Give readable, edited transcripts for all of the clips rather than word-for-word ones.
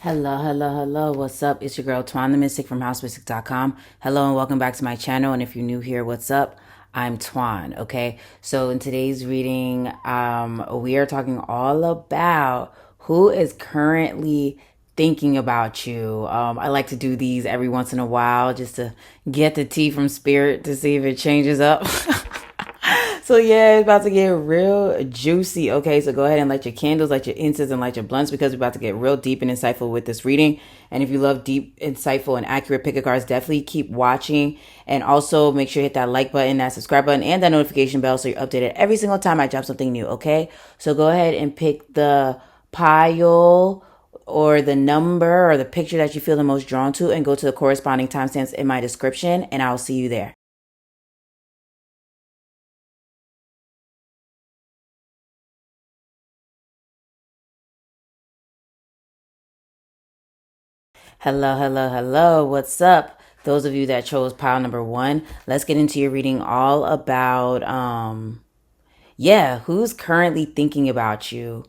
Hello, hello, hello. What's up? It's your girl Twan the Mystic from housemystic.com. Hello and welcome back to my channel. And if you're new here, what's up? I'm Twan. Okay. So in today's reading, we are talking all about who is currently thinking about you. I like to do these every once in a while just to get the tea from spirit to see if it changes up. So yeah, it's about to get real juicy. Okay, so go ahead and light your candles, light your incense, and light your blunts because we're about to get real deep and insightful with this reading. And if you love deep, insightful, and accurate pick of cards, definitely keep watching. And also make sure you hit that like button, that subscribe button, and that notification bell so you're updated every single time I drop something new. Okay, so go ahead and pick the pile or the number or the picture that you feel the most drawn to and go to the corresponding timestamps in my description, and I'll see you there. Hello, hello, hello. What's up? Those of you that chose pile number one, let's get into your reading all about who's currently thinking about you.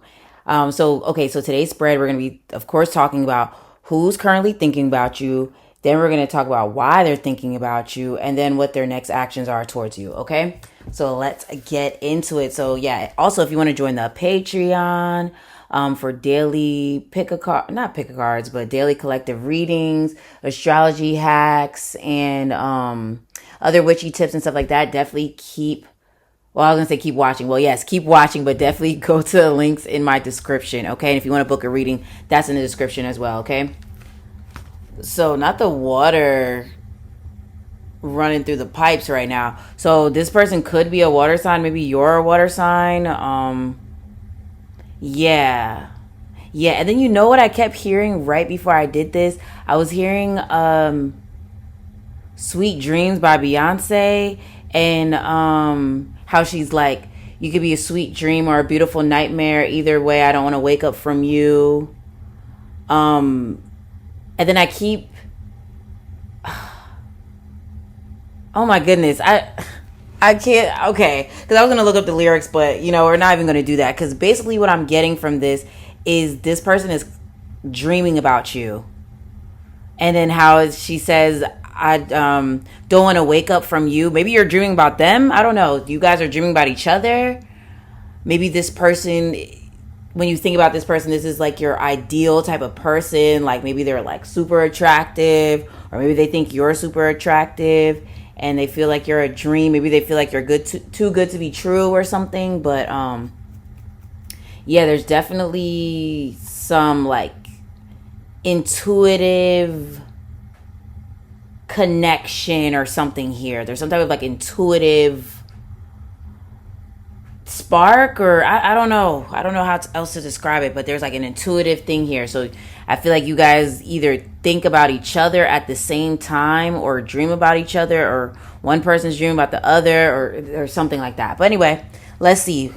So today's spread, we're gonna be, of course, talking about who's currently thinking about you. Then we're gonna talk about why they're thinking about you, and then what their next actions are towards you. Okay, so let's get into it. So yeah, also if you want to join the Patreon for daily not pick a cards, but daily collective readings, astrology hacks, and other witchy tips and stuff like that, definitely I was gonna say keep watching. Well, yes, keep watching, but definitely go to the links in my description, okay? And if you want to book a reading, that's in the description as well, okay? So, not the water running through the pipes right now. So, this person could be a water sign. Maybe you're a water sign. Yeah. Yeah, and then you know what I kept hearing right before I did this? I was hearing Sweet Dreams by Beyonce, and how she's like, you could be a sweet dream or a beautiful nightmare. Either way, I don't want to wake up from you. Um and then I keep oh my goodness. I can't, okay, because I was going to look up the lyrics, but we're not even going to do that, because basically what I'm getting from this is this person is dreaming about you. And then how she says, I don't want to wake up from you. Maybe you're dreaming about them. I don't know. You guys are dreaming about each other. Maybe this person, when you think about this person, this is like your ideal type of person. Like maybe they're like super attractive, or maybe they think you're super attractive and they feel like you're a dream. Maybe they feel like you're too good to be true or something. But yeah, there's definitely some like intuitive connection or something here. There's some type of like intuitive spark, or I don't know. I don't know how else to describe it, but there's like an intuitive thing here. So I feel like you guys either think about each other at the same time or dream about each other, or one person's dreaming about the other, or something like that. But anyway, let's see.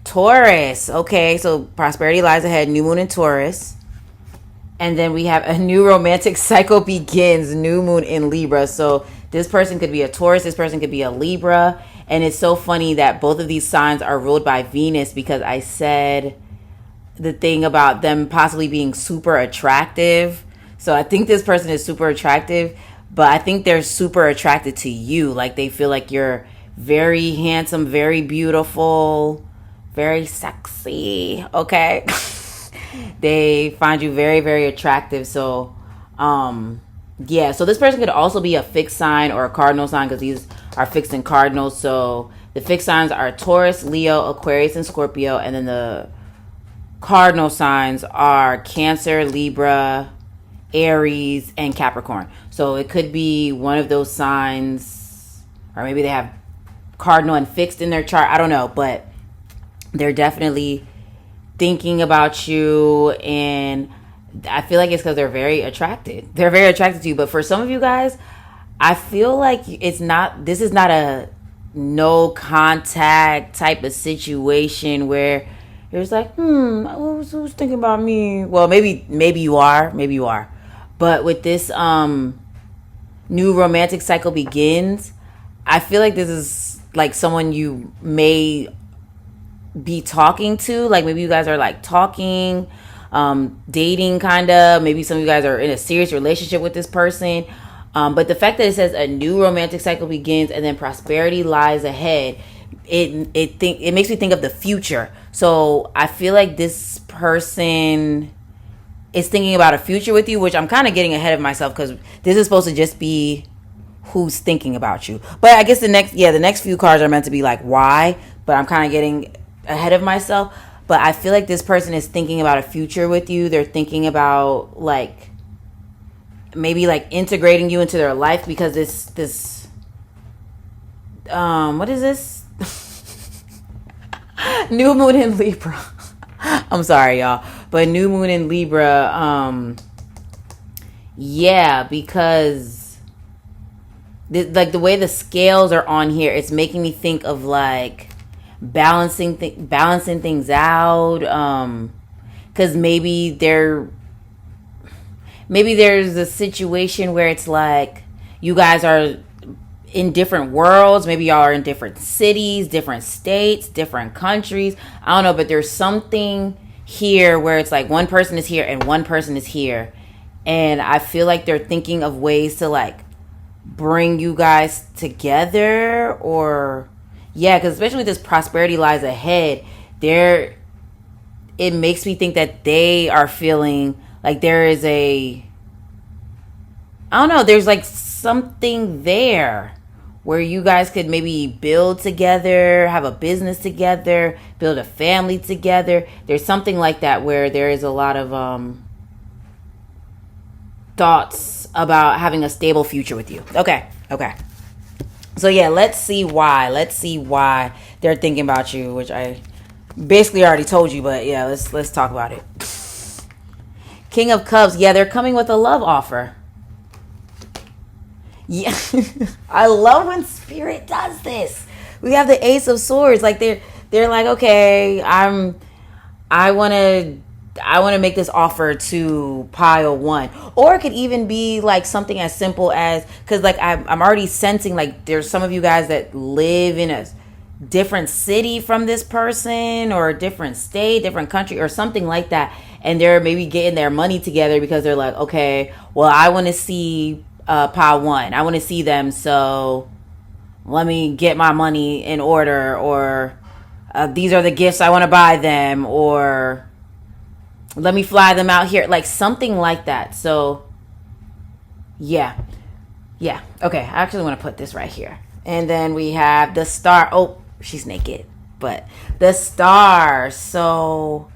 Taurus. Okay, so prosperity lies ahead. New moon in Taurus. And then we have a new romantic cycle begins, new moon in Libra. So this person could be a Taurus, this person could be a Libra. And it's so funny that both of these signs are ruled by Venus, because I said the thing about them possibly being super attractive. So I think this person is super attractive, but I think they're super attracted to you. Like they feel like you're very handsome, very beautiful, very sexy. Okay. They find you very, very attractive. So yeah, so this person could also be a fixed sign or a cardinal sign, because these are fixed and cardinals. So the fixed signs are Taurus, Leo, Aquarius, and Scorpio. And then the cardinal signs are Cancer, Libra, Aries, and Capricorn. So it could be one of those signs, or maybe they have cardinal and fixed in their chart. I don't know, but they're definitely thinking about you. And I feel like it's because they're very attracted. They're very attracted to you. But for some of you guys, I feel like this is not a no contact type of situation where you're just like, who's thinking about me? Well, maybe you are. But with this new romantic cycle begins, I feel like this is like someone you may be talking to. Like maybe you guys are like talking, dating, kind of. Maybe some of you guys are in a serious relationship with this person. But the fact that it says a new romantic cycle begins and then prosperity lies ahead, it makes me think of the future. So I feel like this person is thinking about a future with you, which I'm kind of getting ahead of myself because this is supposed to just be who's thinking about you. But I guess the next few cards are meant to be like why, but I'm kind of getting ahead of myself. But I feel like this person is thinking about a future with you. They're thinking about like maybe like integrating you into their life because this what is this? New moon in Libra. I'm sorry, y'all. But new moon in Libra, yeah, because like the way the scales are on here, it's making me think of like balancing things out. Because maybe there's a situation where it's like you guys are in different worlds. Maybe y'all are in different cities, different states, different countries. I don't know, but there's something here where it's like one person is here and one person is here. And I feel like they're thinking of ways to like bring you guys together or yeah, because especially with this prosperity lies ahead, it makes me think that they are feeling like there is I don't know, there's like something there where you guys could maybe build together, have a business together, build a family together. There's something like that where there is a lot of thoughts about having a stable future with you. Okay. So yeah, let's see why they're thinking about you, which I basically already told you, but yeah, let's talk about it. King of Cups, yeah, they're coming with a love offer. Yeah, I love when Spirit does this. We have the Ace of Swords. Like they're like, okay, I want to make this offer to pile one, or it could even be like something as simple as because like I'm already sensing like there's some of you guys that live in a different city from this person or a different state, different country, or something like that, and they're maybe getting their money together because they're like, okay, well, I want to see pile one. I want to see them, so let me get my money in order, or these are the gifts I want to buy them, or let me fly them out here, like something like that. So yeah, okay, I actually want to put this right here. And then we have the Star. Oh, she's naked, but the Star. So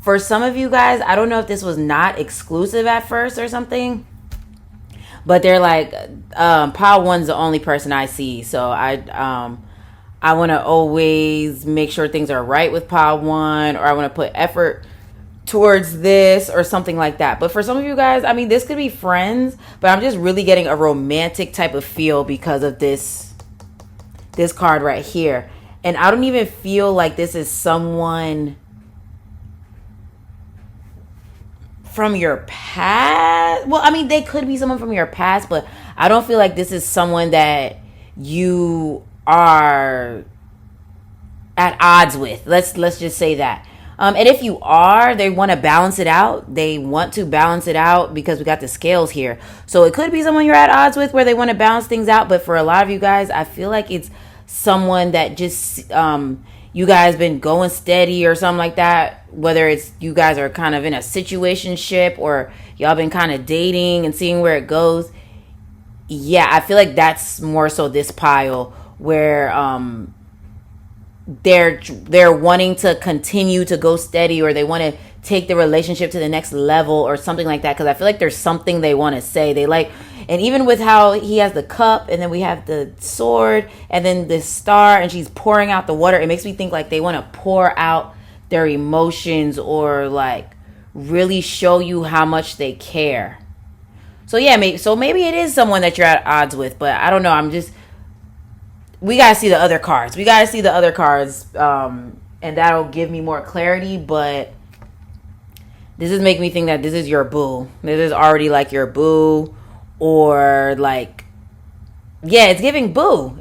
for some of you guys, I don't know if this was not exclusive at first or something, but they're like, pile one's the only person I see. So I want to always make sure things are right with pile one, or I want to put effort towards this or something like that. But for some of you guys, I mean, this could be friends, but I'm just really getting a romantic type of feel because of this card right here. And I don't even feel like this is someone from your past. Well, I mean, they could be someone from your past, but I don't feel like this is someone that you are at odds with. Let's just say that. And if you are, they want to balance it out. They want to balance it out because we got the scales here. So it could be someone you're at odds with where they want to balance things out. But for a lot of you guys, I feel like it's someone that just you guys been going steady or something like that. Whether it's you guys are kind of in a situationship or y'all been kind of dating and seeing where it goes. Yeah, I feel like that's more so this pile where they're wanting to continue to go steady, or they want to take the relationship to the next level or something like that, because I feel like there's something they want to say. They like, and even with how he has the cup and then we have the sword and then the Star and she's pouring out the water, it makes me think like they want to pour out their emotions or like really show you how much they care. So yeah, maybe it is someone that you're at odds with, but I don't know. We got to see the other cards. And that'll give me more clarity, but this is making me think that this is your boo. This is already like your boo, or like, yeah, it's giving boo.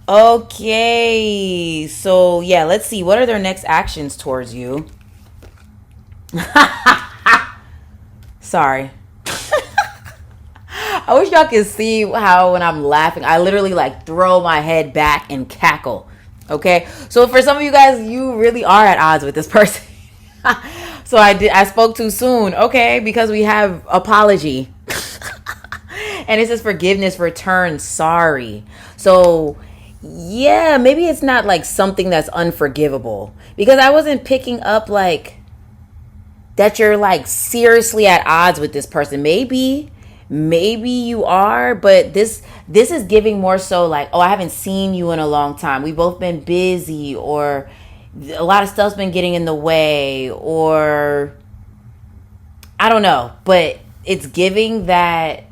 Okay. So, yeah, let's see. What are their next actions towards you? Sorry. I wish y'all could see how when I'm laughing, I literally like throw my head back and cackle. Okay? So, for some of you guys, you really are at odds with this person. So, I spoke too soon. Okay, because we have apology. And it says forgiveness, return, sorry. So, yeah, maybe it's not like something that's unforgivable. Because I wasn't picking up like that you're like seriously at odds with this person. Maybe you are, but this is giving more so like, oh, I haven't seen you in a long time. We've both been busy, or a lot of stuff's been getting in the way, or I don't know, but it's giving that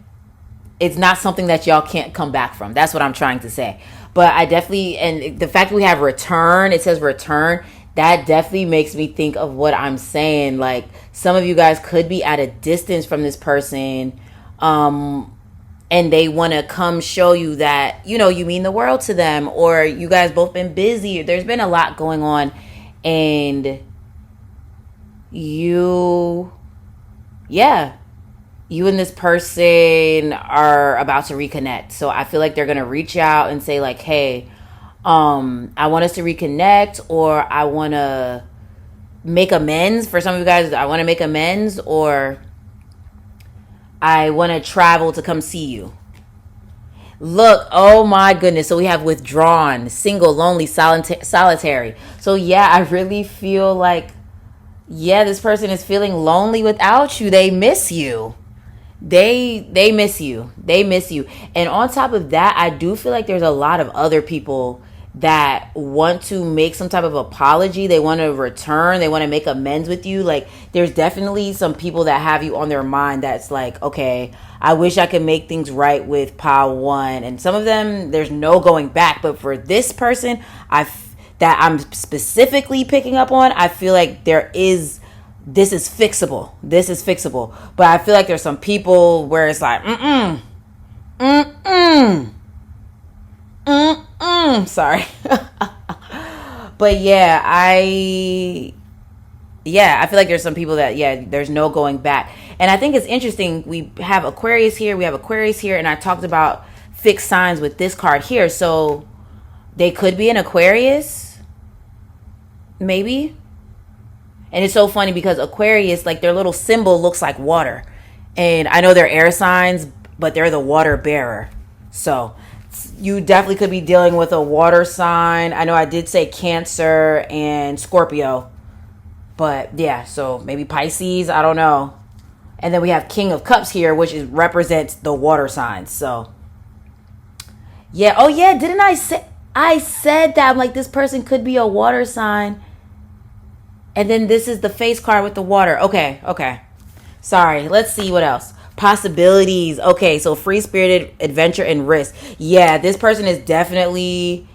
it's not something that y'all can't come back from. That's what I'm trying to say. But I definitely, and the fact that we have return, it says return, that definitely makes me think of what I'm saying. Like, some of you guys could be at a distance from this person, and they want to come show you that, you know, you mean the world to them, or you guys both been busy. There's been a lot going on, and you, yeah, you and this person are about to reconnect. So I feel like they're gonna reach out and say like, hey, I want us to reconnect, or I want to make amends. For some of you guys, I want to make amends, or I want to travel to come see you. Look, oh my goodness. So we have withdrawn, single, lonely, solitary. So yeah, I really feel like, yeah, this person is feeling lonely without you. They miss you. They miss you. They miss you. And on top of that, I do feel like there's a lot of other people that want to make some type of apology. They want to return. They want to make amends with you. Like, there's definitely some people that have you on their mind that's like, okay, I wish I could make things right with pile one. And some of them, there's no going back. But for this person, that I'm specifically picking up on, I feel like this is fixable. This is fixable. But I feel like there's some people where it's like, sorry. But yeah, I feel like there's some people that, yeah, there's no going back. And I think it's interesting. We have Aquarius here, and I talked about fixed signs with this card here. So they could be an Aquarius, maybe. And it's so funny because Aquarius, like, their little symbol looks like water. And I know they're air signs, but they're the water bearer. So you definitely could be dealing with a water sign. I know I did say Cancer and Scorpio. But yeah, so maybe Pisces, I don't know. And then we have King of Cups here, which represents the water signs. So yeah, oh yeah, didn't I said that? I'm like, this person could be a water sign. And then this is the face card with the water. Okay. Sorry. Let's see what else. Possibilities. Okay, so free-spirited, adventure, and risk. Yeah, this person is definitely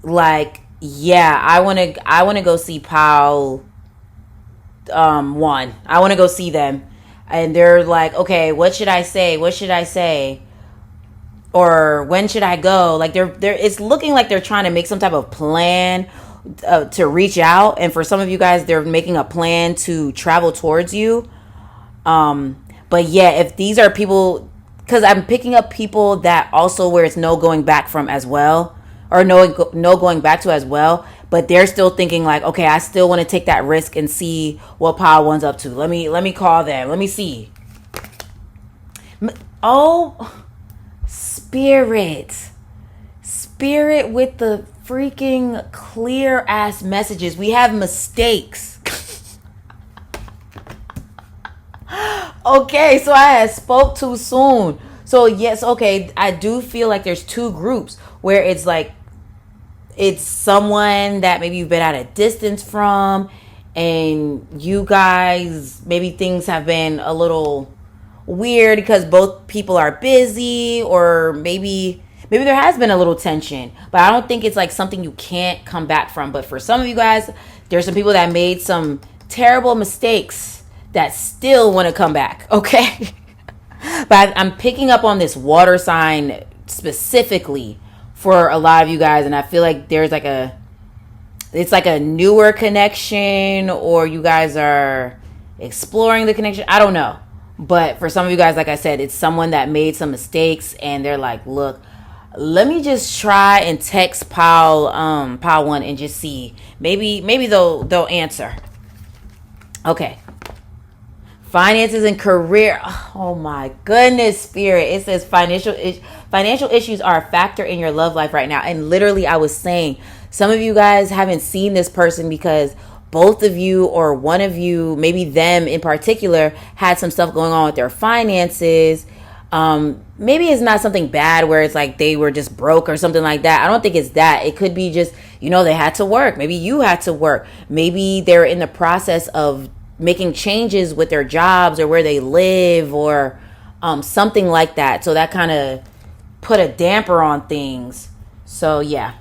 like, yeah, I wanna go see Pal 1. I wanna go see them. And they're like, okay, what should I say? Or when should I go? Like, they're it's looking like they're trying to make some type of plan to reach out. And for some of you guys, they're making a plan to travel towards you. But yeah, if these are people, because I'm picking up people that also where it's no going back from as well, or no going back to as well, but they're still thinking like, okay, I still want to take that risk and see what Pile One's up to. Let me call them. Let me see. Oh, Spirit with the freaking clear ass messages. We have mistakes. Okay, so I had spoke too soon. So yes, okay, I do feel like there's two groups where it's like, it's someone that maybe you've been at a distance from, and you guys, maybe things have been a little weird because both people are busy, or maybe there has been a little tension, but I don't think it's like something you can't come back from. But for some of you guys, there's some people that made some terrible mistakes that still want to come back, okay? But I'm picking up on this water sign specifically for a lot of you guys, and I feel like it's like a newer connection, or you guys are exploring the connection. I don't know. But for some of you guys, like I said, it's someone that made some mistakes and they're like, look, let me just try and text Pile 1 and just see. Maybe they'll answer. Okay. Finances and career. Oh my goodness, Spirit. It says financial issues are a factor in your love life right now. And literally, I was saying, some of you guys haven't seen this person because both of you or one of you, maybe them in particular, had some stuff going on with their finances. Maybe it's not something bad where it's like they were just broke or something like that. I don't think it's that. It could be just, they had to work. Maybe you had to work. Maybe they're in the process of making changes with their jobs or where they live or something like that. So that kind of put a damper on things. So yeah.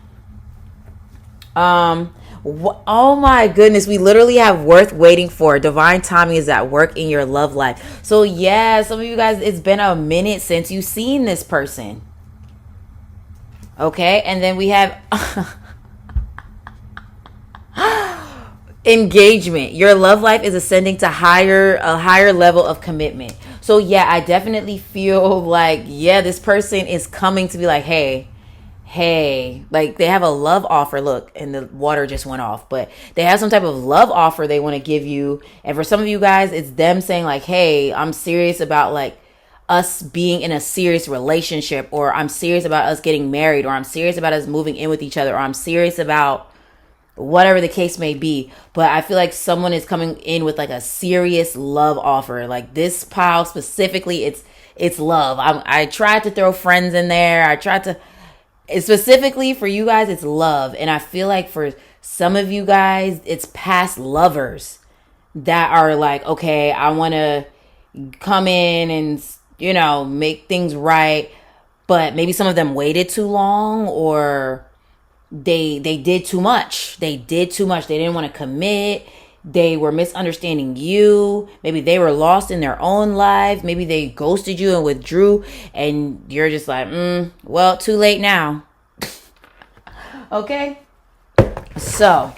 Oh my goodness, we literally have worth waiting for. Divine timing is at work in your love life. So yeah, some of you guys, it's been a minute since you've seen this person. Okay, and then we have engagement. Your love life is ascending to a higher level of commitment. So yeah, I definitely feel like, this person is coming to be like, hey, like they have a love offer. Look, and the water just went off, but they have some type of love offer they want to give you. And for some of you guys, it's them saying like, hey, I'm serious about like us being in a serious relationship, or I'm serious about us getting married, or I'm serious about us moving in with each other, or I'm serious about whatever the case may be. But I feel like someone is coming in with like a serious love offer. Like this pile specifically, it's love. I tried to throw friends in there. Specifically for you guys, it's love. And I feel like for some of you guys, it's past lovers that are like, okay, I want to come in and, make things right. But maybe some of them waited too long, or they did too much. They didn't want to commit. They were misunderstanding you. Maybe they were lost in their own lives. Maybe they ghosted you and withdrew, and you're just like, well, too late now. Okay? So,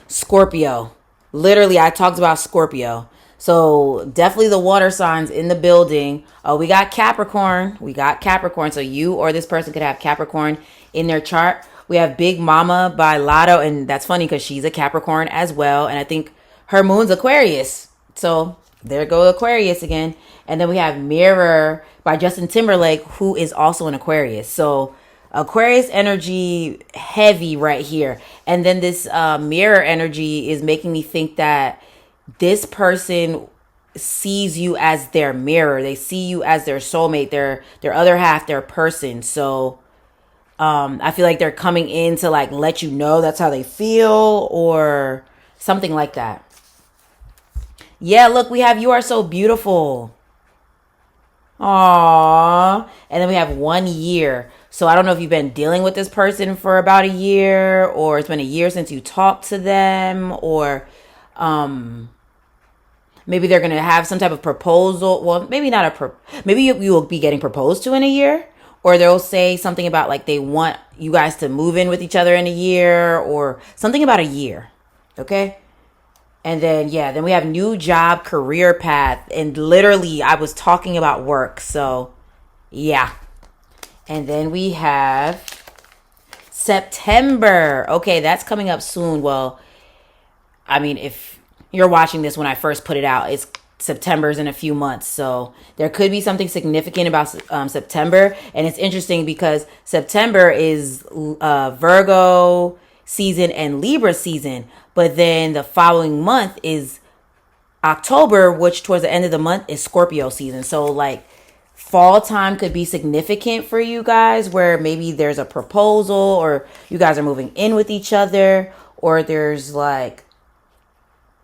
Scorpio. Literally, I talked about Scorpio. So definitely the water signs in the building. We got Capricorn. So you or this person could have Capricorn in their chart. We have Big Mama by Lotto. And that's funny because she's a Capricorn as well. And I think her moon's Aquarius. So there go Aquarius again. And then we have Mirror by Justin Timberlake, who is also an Aquarius. So Aquarius energy heavy right here. And then this mirror energy is making me think that this person sees you as their mirror. They see you as their soulmate, their other half, their person. So I feel like they're coming in to like let you know that's how they feel or something like that. Yeah, look, we have You Are So Beautiful. Aww. And then we have 1 year. So I don't know if you've been dealing with this person for about a year, or it's been a year since you talked to them, or maybe they're going to have some type of proposal. Well, maybe not maybe you will be getting proposed to in a year, or they'll say something about like they want you guys to move in with each other in a year, or something about a year. Okay. And then, then we have new job, career path. And literally, I was talking about work. So, yeah. And then we have September. Okay, that's coming up soon. Well, I mean, if you're watching this when I first put it out, it's September's in a few months. So there could be something significant about September. And it's interesting because September is Virgo season and Libra season. But then the following month is October, which towards the end of the month is Scorpio season. So like fall time could be significant for you guys, where maybe there's a proposal, or you guys are moving in with each other, or there's like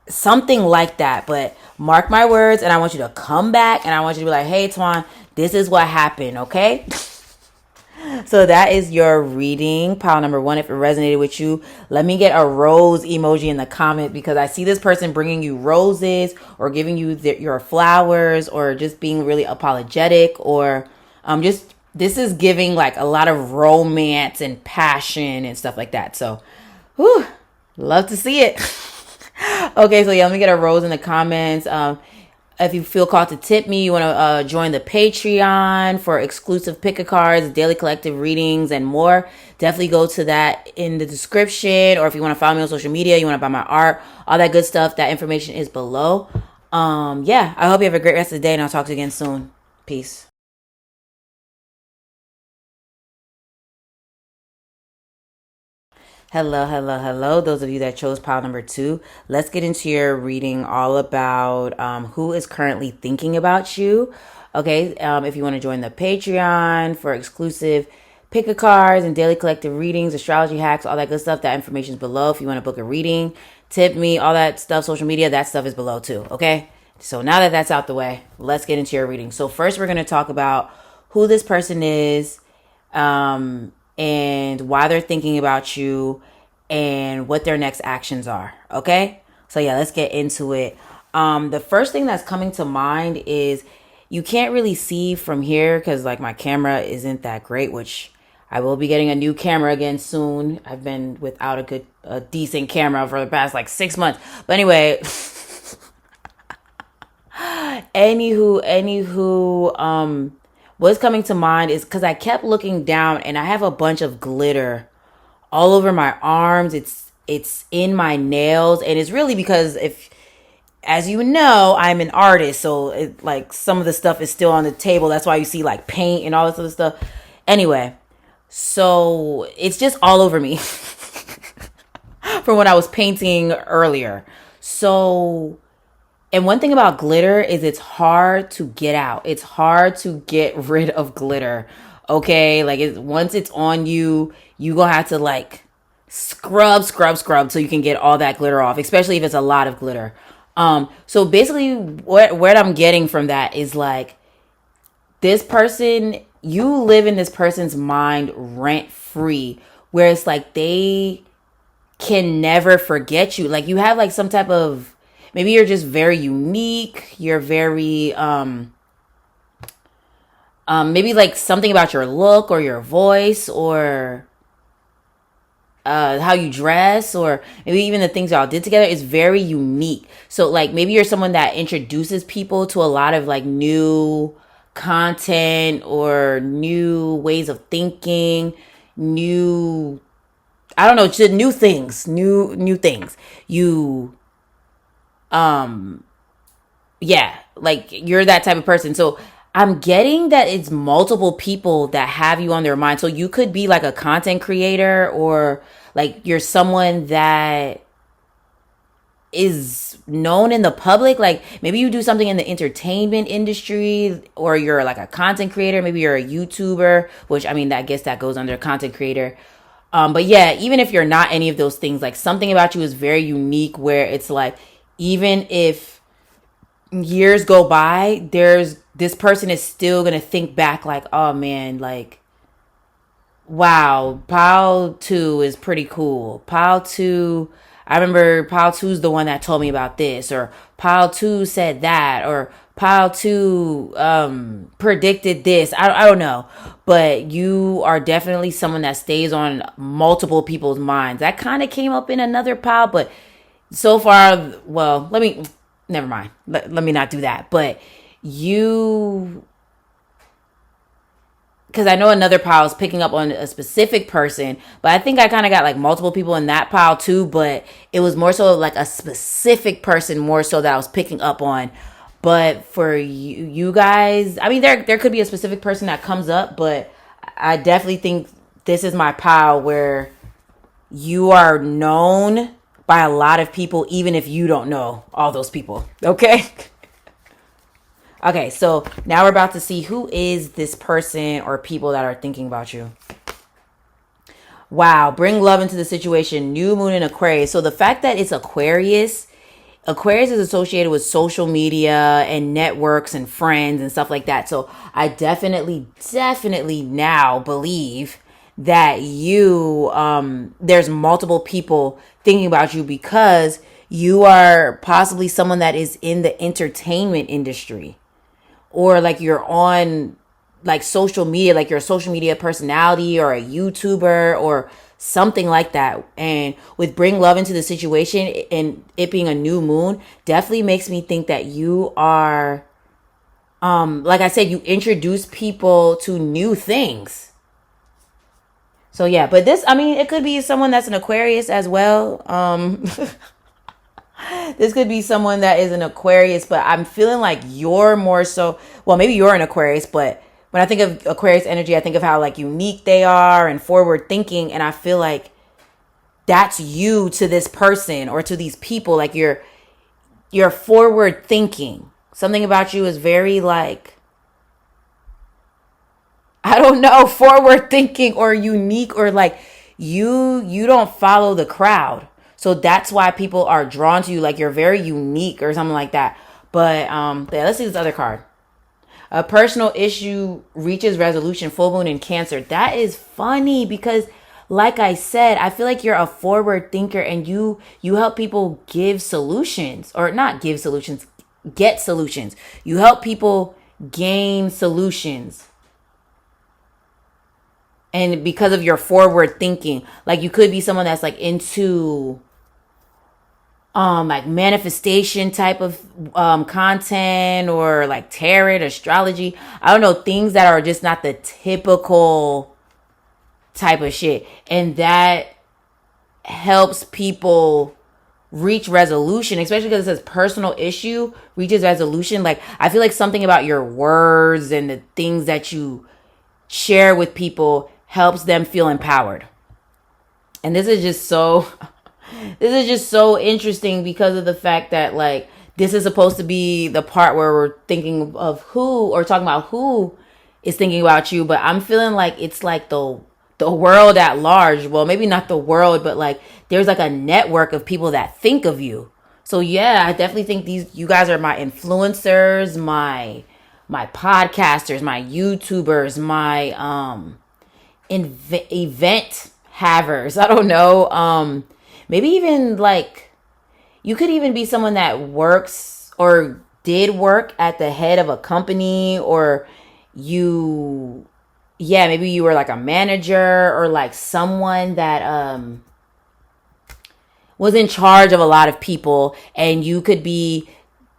something like that. But mark my words, and I want you to come back and I want you to be like, hey, Twan, this is what happened. Okay. So that is your reading, pile number one. If it resonated with you, let me get a rose emoji in the comment, because I see this person bringing you roses or giving you your flowers or just being really apologetic, or just this is giving like a lot of romance and passion and stuff like that. So, whew, love to see it. Okay, so yeah, let me get a rose in the comments. If you feel called to tip me, you want to join the Patreon for exclusive pick a cards, daily collective readings, and more. Definitely go to that in the description. Or if you want to follow me on social media, you want to buy my art, all that good stuff, that information is below. Yeah, I hope you have a great rest of the day, and I'll talk to you again soon. Peace. Hello, hello, hello. Those of you that chose pile number two, let's get into your reading all about who is currently thinking about you. Okay, if you want to join the Patreon for exclusive pick a cards and daily collective readings, astrology hacks, all that good stuff, that information is below. If you want to book a reading, tip me, all that stuff, social media, that stuff is below too. Okay, so now that that's out the way, let's get into your reading. So first, we're going to talk about who this person is, and why they're thinking about you and what their next actions are. Okay? So yeah, let's get into it. The first thing that's coming to mind is you can't really see from here because like my camera isn't that great, which I will be getting a new camera again soon. I've been without a decent camera for the past like 6 months. But anyway, anywho, what's coming to mind is because I kept looking down and I have a bunch of glitter all over my arms. It's in my nails, and it's really because, if as you know, I'm an artist, so like some of the stuff is still on the table. That's why you see like paint and all this other stuff. Anyway, so it's just all over me from when I was painting earlier. So, and one thing about glitter is it's hard to get out. It's hard to get rid of glitter. Okay, like once it's on you, you gonna have to like scrub so you can get all that glitter off, especially if it's a lot of glitter. So basically what I'm getting from that is like this person, you live in this person's mind rent free, where it's like they can never forget you. Like you have like some type of, maybe you're just very unique, you're very maybe like something about your look or your voice, or how you dress, or maybe even the things y'all did together is very unique. So like maybe you're someone that introduces people to a lot of like new content or new ways of thinking, new, I don't know, just new things. You yeah, like you're that type of person. So I'm getting that it's multiple people that have you on their mind. So you could be like a content creator, or like you're someone that is known in the public. Like maybe you do something in the entertainment industry, or you're like a content creator. Maybe you're a YouTuber, which I mean, I guess that goes under content creator. But yeah, even if you're not any of those things, like something about you is very unique, where it's like, even if years go by, there's this person is still gonna think back like, oh man, like wow, Pal 2 is pretty cool. Pal 2, I remember Pal 2's the one that told me about this, or Pal 2 said that, or Pal 2 predicted this. I don't know. But you are definitely someone that stays on multiple people's minds. That kind of came up in another pile, but so far, well, never mind. Let me not do that. But you, because I know another pile is picking up on a specific person, but I think I kind of got like multiple people in that pile too, but it was more so like a specific person more so that I was picking up on. But for you guys, I mean, there could be a specific person that comes up, but I definitely think this is my pile where you are known by a lot of people, even if you don't know all those people. Okay? Okay, so now we're about to see who is this person or people that are thinking about you. Wow, bring love into the situation. New moon in Aquarius. So the fact that it's Aquarius Aquarius is associated with social media and networks and friends and stuff like that. So I definitely now believe that there's multiple people thinking about you because you are possibly someone that is in the entertainment industry, or like you're on like social media, like you're a social media personality or a YouTuber or something like that. And with bring love into the situation and it being a new moon, definitely makes me think that you are, like I said, you introduce people to new things. So yeah, but this, I mean, it could be someone that's an Aquarius as well. This could be someone that is an Aquarius, but I'm feeling like you're more so, well, maybe you're an Aquarius, but when I think of Aquarius energy, I think of how like unique they are and forward thinking. And I feel like that's you to this person or to these people. Like you're forward thinking. Something about you is very like, I don't know, forward thinking or unique, or like you don't follow the crowd. So that's why people are drawn to you, like you're very unique or something like that. But yeah, let's see this other card. A personal issue reaches resolution, full moon in Cancer. That is funny because like I said, I feel like you're a forward thinker and you help people give solutions, or not give solutions, get solutions. You help people gain solutions. And because of your forward thinking, like you could be someone that's like into like manifestation type of content, or like tarot, astrology. I don't know, things that are just not the typical type of shit. And that helps people reach resolution, especially because it says personal issue reaches resolution. Like I feel like something about your words and the things that you share with people helps them feel empowered. And this is just so interesting because of the fact that like this is supposed to be the part where we're thinking of who, or talking about who is thinking about you, but I'm feeling like it's like the world at large. Well, maybe not the world, but like there's like a network of people that think of you. So yeah, I definitely think you guys are my influencers, my podcasters, my YouTubers, my event havers. I don't know. Maybe even like you could even be someone that works or did work at the head of a company, or maybe you were like a manager, or like someone that was in charge of a lot of people, and you could be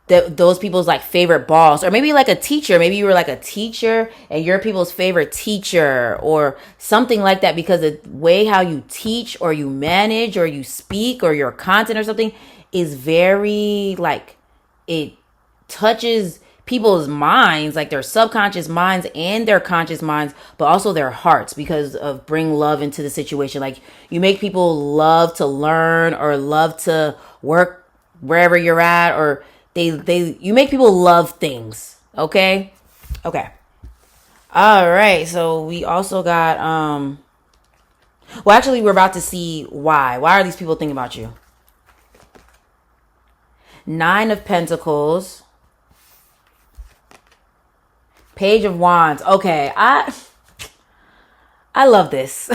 those people's like favorite boss. Or maybe like a teacher, maybe you were like a teacher and you're people's favorite teacher or something like that, because the way how you teach or you manage or you speak or your content or something is very like, it touches people's minds, like their subconscious minds and their conscious minds, but also their hearts, because of bring love into the situation. Like you make people love to learn or love to work wherever you're at, or you make people love things. Okay. All right. So we also got well, actually we're about to see why are these people thinking about you. 9 of Pentacles, Page of Wands. Okay, I love this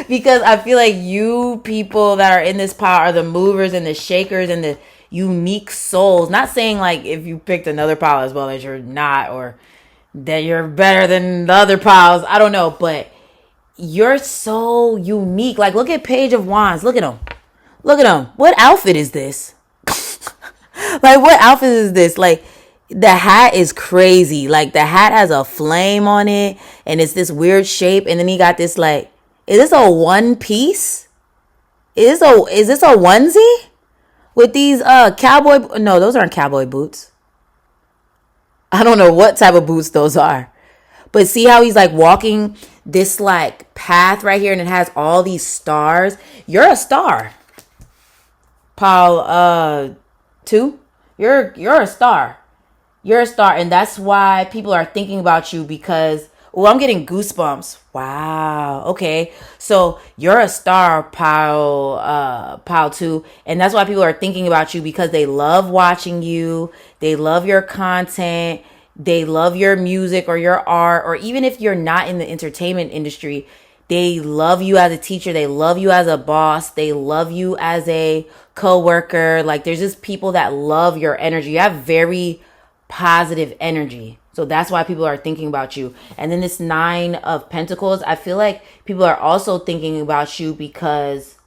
because I feel like you people that are in this power are the movers and the shakers and the unique souls. Not saying like if you picked another pile as well that you're not, or that you're better than the other piles. I don't know, but you're so unique. Like look at Page of Wands. Look at him. What outfit is this? Like what outfit is this? Like the hat is crazy. Like the hat has a flame on it and it's this weird shape, and then he got this like, is this a one piece? Is this a onesie? With these cowboy, no, those aren't cowboy boots. I don't know what type of boots those are. But see how he's like walking this like path right here, and it has all these stars. You're a star. Paul 2, you're a star. You're a star, and that's why people are thinking about you, because Oh, I'm getting goosebumps. Wow. Okay. So you're a star, pile two. And that's why people are thinking about you, because they love watching you. They love your content. They love your music or your art, or even if you're not in the entertainment industry, they love you as a teacher. They love you as a boss. They love you as a coworker. Like, there's just people that love your energy. You have very positive energy. So that's why people are thinking about you. And then this 9 of Pentacles, I feel like people are also thinking about you because,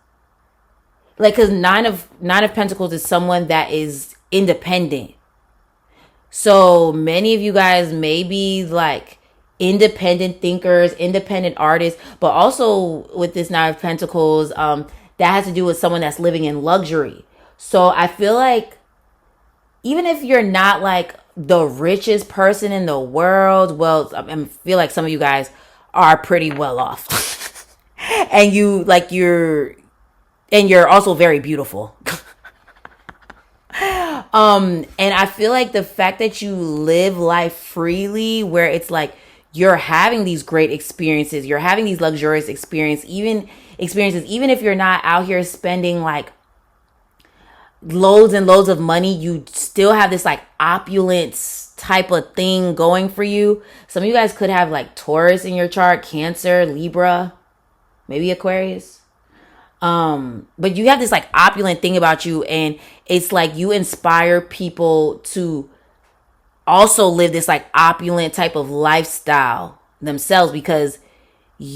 like, because nine of Pentacles is someone that is independent. So many of you guys may be like independent thinkers, independent artists, but also with this 9 of Pentacles, that has to do with someone that's living in luxury. So I feel like even if you're not like the richest person in the world, well, I feel like some of you guys are pretty well off. And you're also very beautiful. And I feel like the fact that you live life freely, where it's like you're having these great experiences, you're having these luxurious experiences, even if you're not out here spending like loads and loads of money, you still have this like opulence type of thing going for you. Some of you guys could have like Taurus in your chart, Cancer, Libra, maybe Aquarius. But you have this like opulent thing about you, and it's like you inspire people to also live this like opulent type of lifestyle themselves, because I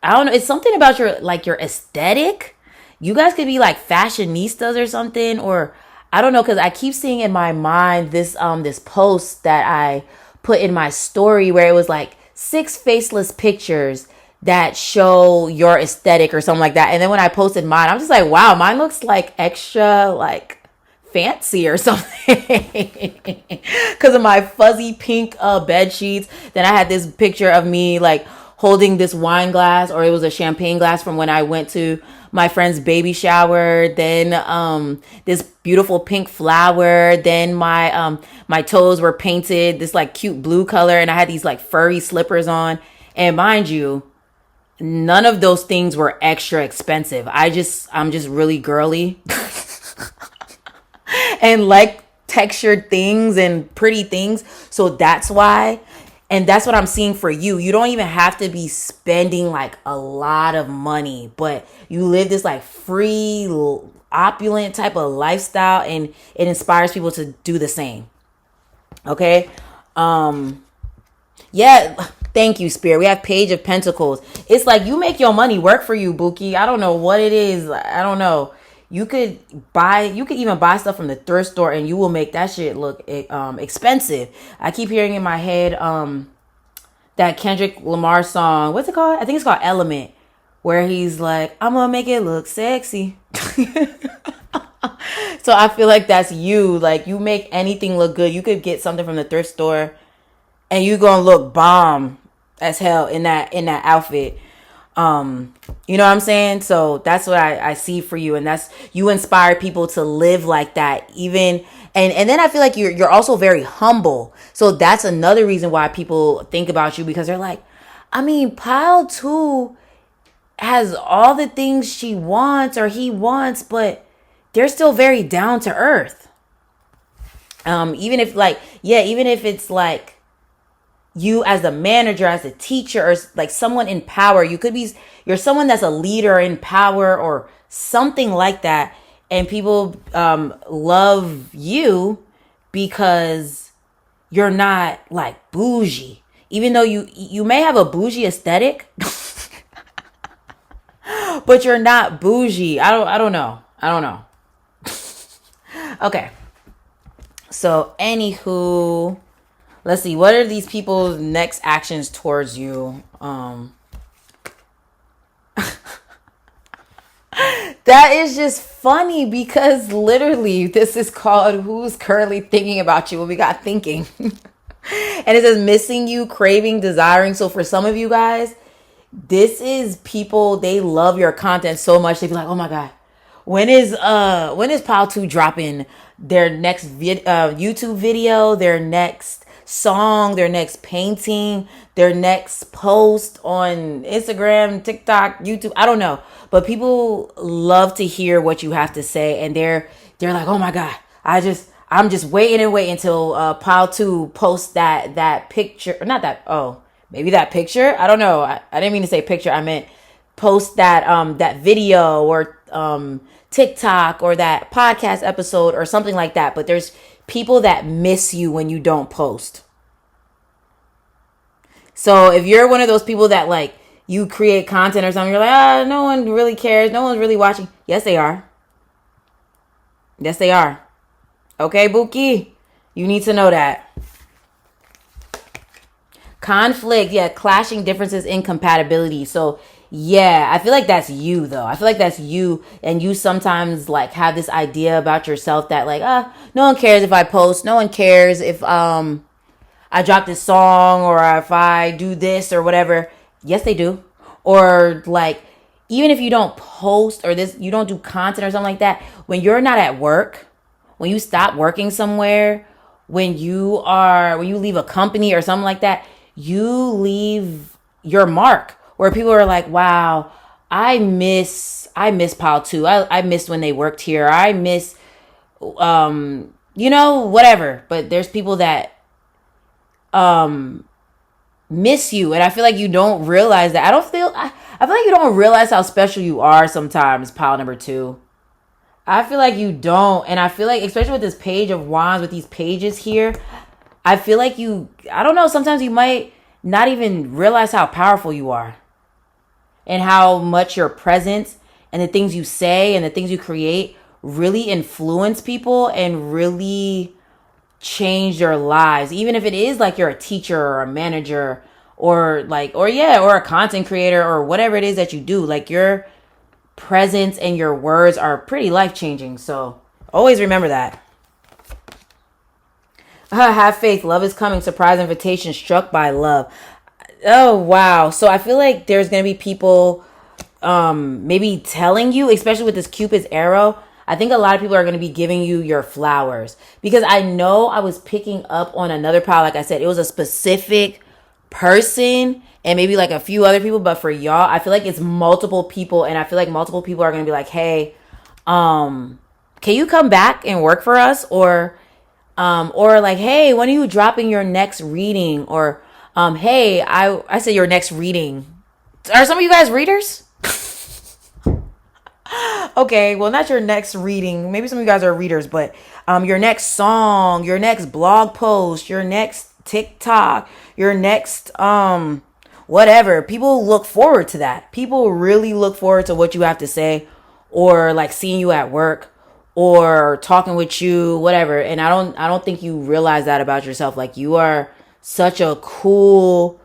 don't know, it's something about your aesthetic. You guys could be like fashionistas or something, or I don't know, because I keep seeing in my mind this post that I put in my story where it was like 6 faceless pictures that show your aesthetic or something like that. And then when I posted mine, I'm just like, wow, mine looks like extra like fancy or something because of my fuzzy pink bed sheets. Then I had this picture of me like holding this wine glass, or it was a champagne glass from when I went to my friend's baby shower. Then this beautiful pink flower. Then my toes were painted this like cute blue color, and I had these like furry slippers on. And mind you, none of those things were extra expensive. I'm just really girly and like textured things and pretty things. So that's why. And that's what I'm seeing for you. You don't even have to be spending like a lot of money, but you live this like free, opulent type of lifestyle, and it inspires people to do the same. Okay. Yeah. Thank you, Spirit. We have Page of Pentacles. It's like you make your money work for you, Buki. I don't know what it is. I don't know. You could even buy stuff from the thrift store, and you will make that shit look expensive. I keep hearing in my head that Kendrick Lamar song. What's it called? I think it's called Element, where he's like, I'm gonna make it look sexy. So I feel like that's you. Like, you make anything look good. You could get something from the thrift store, and you gonna look bomb as hell in that outfit. You know what I'm saying? So that's what I see for you, and that's, you inspire people to live like that. Even and then I feel like you're also very humble. So that's another reason why people think about you, because they're like, I mean, Pile 2 has all the things she wants or he wants, but they're still very down to earth. Even if it's like you as a manager, as a teacher, or like someone in power, you're someone that's a leader in power or something like that. And people love you because you're not like bougie, even though you may have a bougie aesthetic, but you're not bougie. I don't know. Okay. So anywho, let's see. What are these people's next actions towards you? That is just funny, because literally this is called Who's Currently Thinking About You. What we got thinking. And it says missing you, craving, desiring. So for some of you guys, this is people, they love your content so much. They be like, oh my God, when is Pile 2 dropping their next YouTube video, their next song, their next painting, their next post on Instagram, TikTok, YouTube. I don't know. But people love to hear what you have to say, and they're like, oh my God, I'm just waiting and waiting until Pile 2 posts that picture. Not that, oh, maybe that picture. I don't know. I didn't mean to say picture. I meant post that video or TikTok or that podcast episode or something like that. But there's people that miss you when you don't post. So if you're one of those people that like you create content or something, you're like, no one really cares, no one's really watching. Yes, they are. Yes, they are. Okay, Buki, you need to know that. Conflict, yeah, clashing differences, incompatibility. So yeah, I feel like that's you though. I feel like that's you, and you sometimes like have this idea about yourself that like, no one cares if I post, no one cares if I drop this song or if I do this or whatever. Yes, they do. Or like, even if you don't post or you don't do content or something like that, when you're not at work, when you stop working somewhere, when you leave a company or something like that, you leave your mark where people are like, wow, I miss Pile 2. I miss when they worked here. I miss, whatever. But there's people that miss you, and I feel like you don't realize that. I feel like you don't realize how special you are sometimes, Pile number 2. I feel like you don't, and I feel like, especially with this page of wands, with these pages here, I feel like I don't know, sometimes you might not even realize how powerful you are and how much your presence and the things you say and the things you create really influence people and really change their lives. Even if it is like you're a teacher or a manager or a content creator or whatever it is that you do, like your presence and your words are pretty life-changing. So always remember that. Have faith. Love is coming. Surprise invitation. Struck by love. Oh, wow. So I feel like there's going to be people maybe telling you, especially with this Cupid's arrow, I think a lot of people are going to be giving you your flowers. Because I know I was picking up on another pile. Like I said, it was a specific person and maybe like a few other people. But for y'all, I feel like it's multiple people. And I feel like multiple people are going to be like, hey, can you come back and work for us? Or like, hey, when are you dropping your next reading? Or, hey, I said your next reading. Are some of you guys readers? Okay, well, not your next reading. Maybe some of you guys are readers, but your next song, your next blog post, your next TikTok, your next whatever. People look forward to that. People really look forward to what you have to say, or like seeing you at work or talking with you, whatever. And I don't think you realize that about yourself. Like, you are such a cool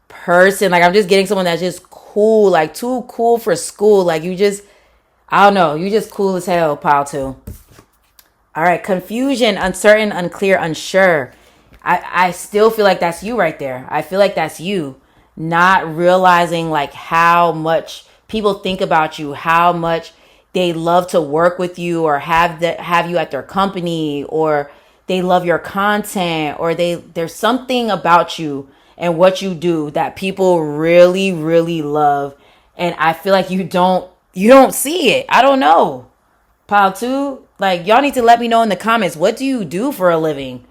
person. Like, I'm just getting someone that's just cool, like too cool for school. Like, I don't know. You just cool as hell, Pile 2. All right. Confusion, uncertain, unclear, unsure. I still feel like that's you right there. I feel like that's you not realizing like how much people think about you, how much they love to work with you or have you at their company, or they love your content, or there's something about you and what you do that people really, really love. And I feel like you don't see it. I don't know. Pile 2, like, y'all need to let me know in the comments, what do you do for a living?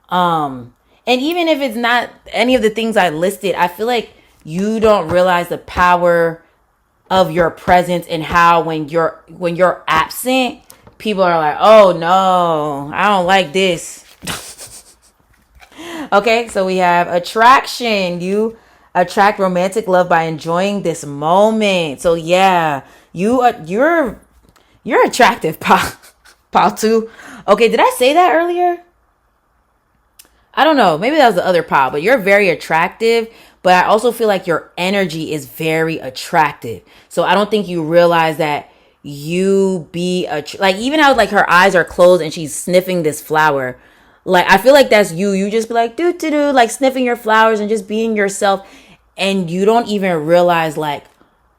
And even if it's not any of the things I listed, I feel like you don't realize the power of your presence and how when you're absent, people are like, oh no, I don't like this. Okay, so we have attraction. You attract romantic love by enjoying this moment. So yeah, you're attractive, Pile 2. Okay, did I say that earlier? I don't know. Maybe that was the other pile, but you're very attractive. But I also feel like your energy is very attractive. So I don't think you realize that you like, even how like her eyes are closed and she's sniffing this flower. Like, I feel like that's you. You just be like, do, like sniffing your flowers and just being yourself. And you don't even realize like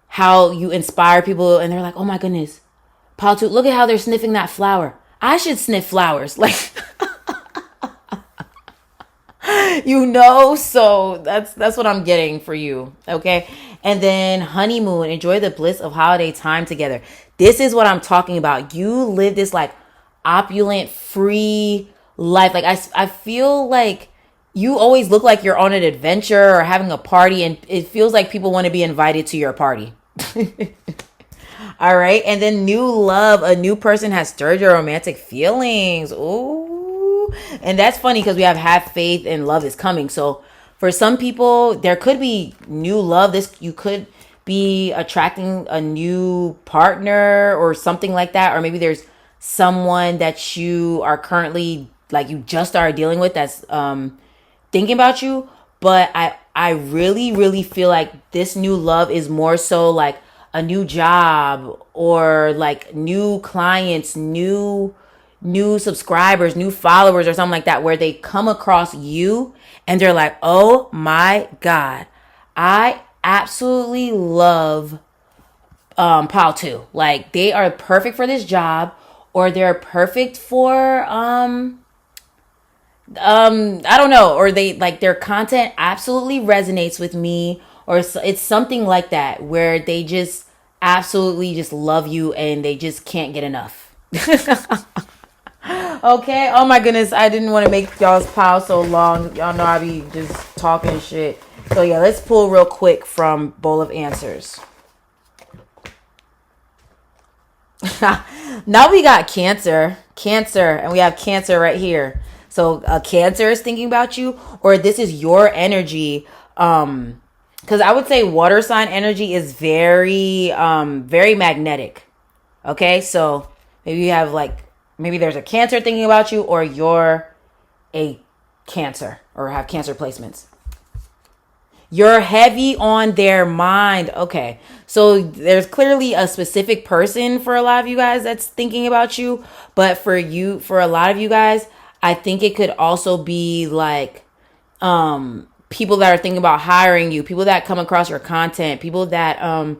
how you inspire people. And they're like, oh my goodness, Pile 2, look at how they're sniffing that flower. I should sniff flowers. Like, So that's what I'm getting for you. Okay. And then honeymoon, enjoy the bliss of holiday time together. This is what I'm talking about. You live this like opulent, free life. Like I feel like you always look like you're on an adventure or having a party, and it feels like people want to be invited to your party. All right. And then new love. A new person has stirred your romantic feelings. Ooh. And that's funny because we have faith and love is coming. So for some people, there could be new love. You could be attracting a new partner or something like that. Or maybe there's someone that you are currently like you just started dealing with that's thinking about you. But I really feel like this new love is more so like a new job or like new clients, new subscribers, new followers or something like that, where they come across you and they're like, "Oh my god, I absolutely love Pal 2. Like they are perfect for this job, or they're perfect for I don't know, or they like their content absolutely resonates with me, or it's something like that where they just absolutely just love you and they just can't get enough." Okay. Oh my goodness, I didn't want to make y'all's pile so long. Y'all know I be just talking shit. So yeah, let's pull real quick from Bowl of Answers. Now we got Cancer, and we have Cancer right here. So Cancer is thinking about you, or this is your energy. Because I would say water sign energy is very magnetic. Okay, so maybe you have like maybe there's a Cancer thinking about you, or you're a Cancer or have Cancer placements. You're heavy on their mind. Okay. So there's clearly a specific person for a lot of you guys that's thinking about you. But for a lot of you guys, I think it could also be like people that are thinking about hiring you, people that come across your content, people that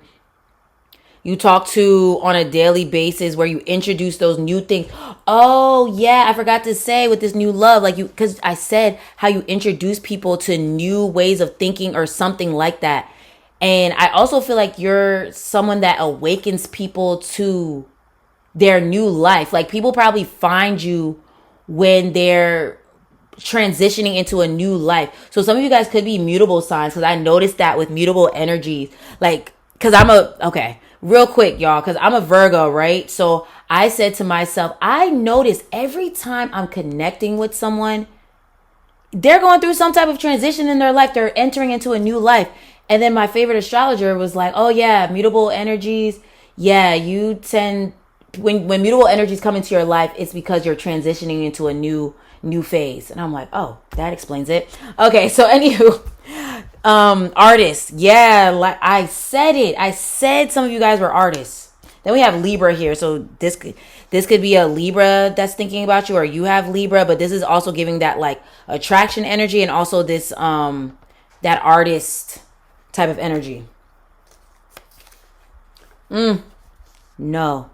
you talk to on a daily basis where you introduce those new things. Oh yeah, I forgot to say with this new love, like you, because I said how you introduce people to new ways of thinking or something like that. And I also feel like you're someone that awakens people to their new life. Like people probably find you when they're transitioning into a new life. So some of you guys could be mutable signs, because I noticed that with mutable energies. Like, because okay, real quick, y'all, because I'm a Virgo, right? So I said to myself, I notice every time I'm connecting with someone, they're going through some type of transition in their life. They're entering into a new life. And then my favorite astrologer was like, oh yeah, mutable energies. Yeah, you tend when mutable energies come into your life, it's because you're transitioning into a new phase. And I'm like, oh, that explains it. Okay, so anywho, artists. Yeah, like I said it. I said some of you guys were artists. Then we have Libra here. So this could be a Libra that's thinking about you, or you have Libra, but this is also giving that like attraction energy, and also this that artist type of energy. No.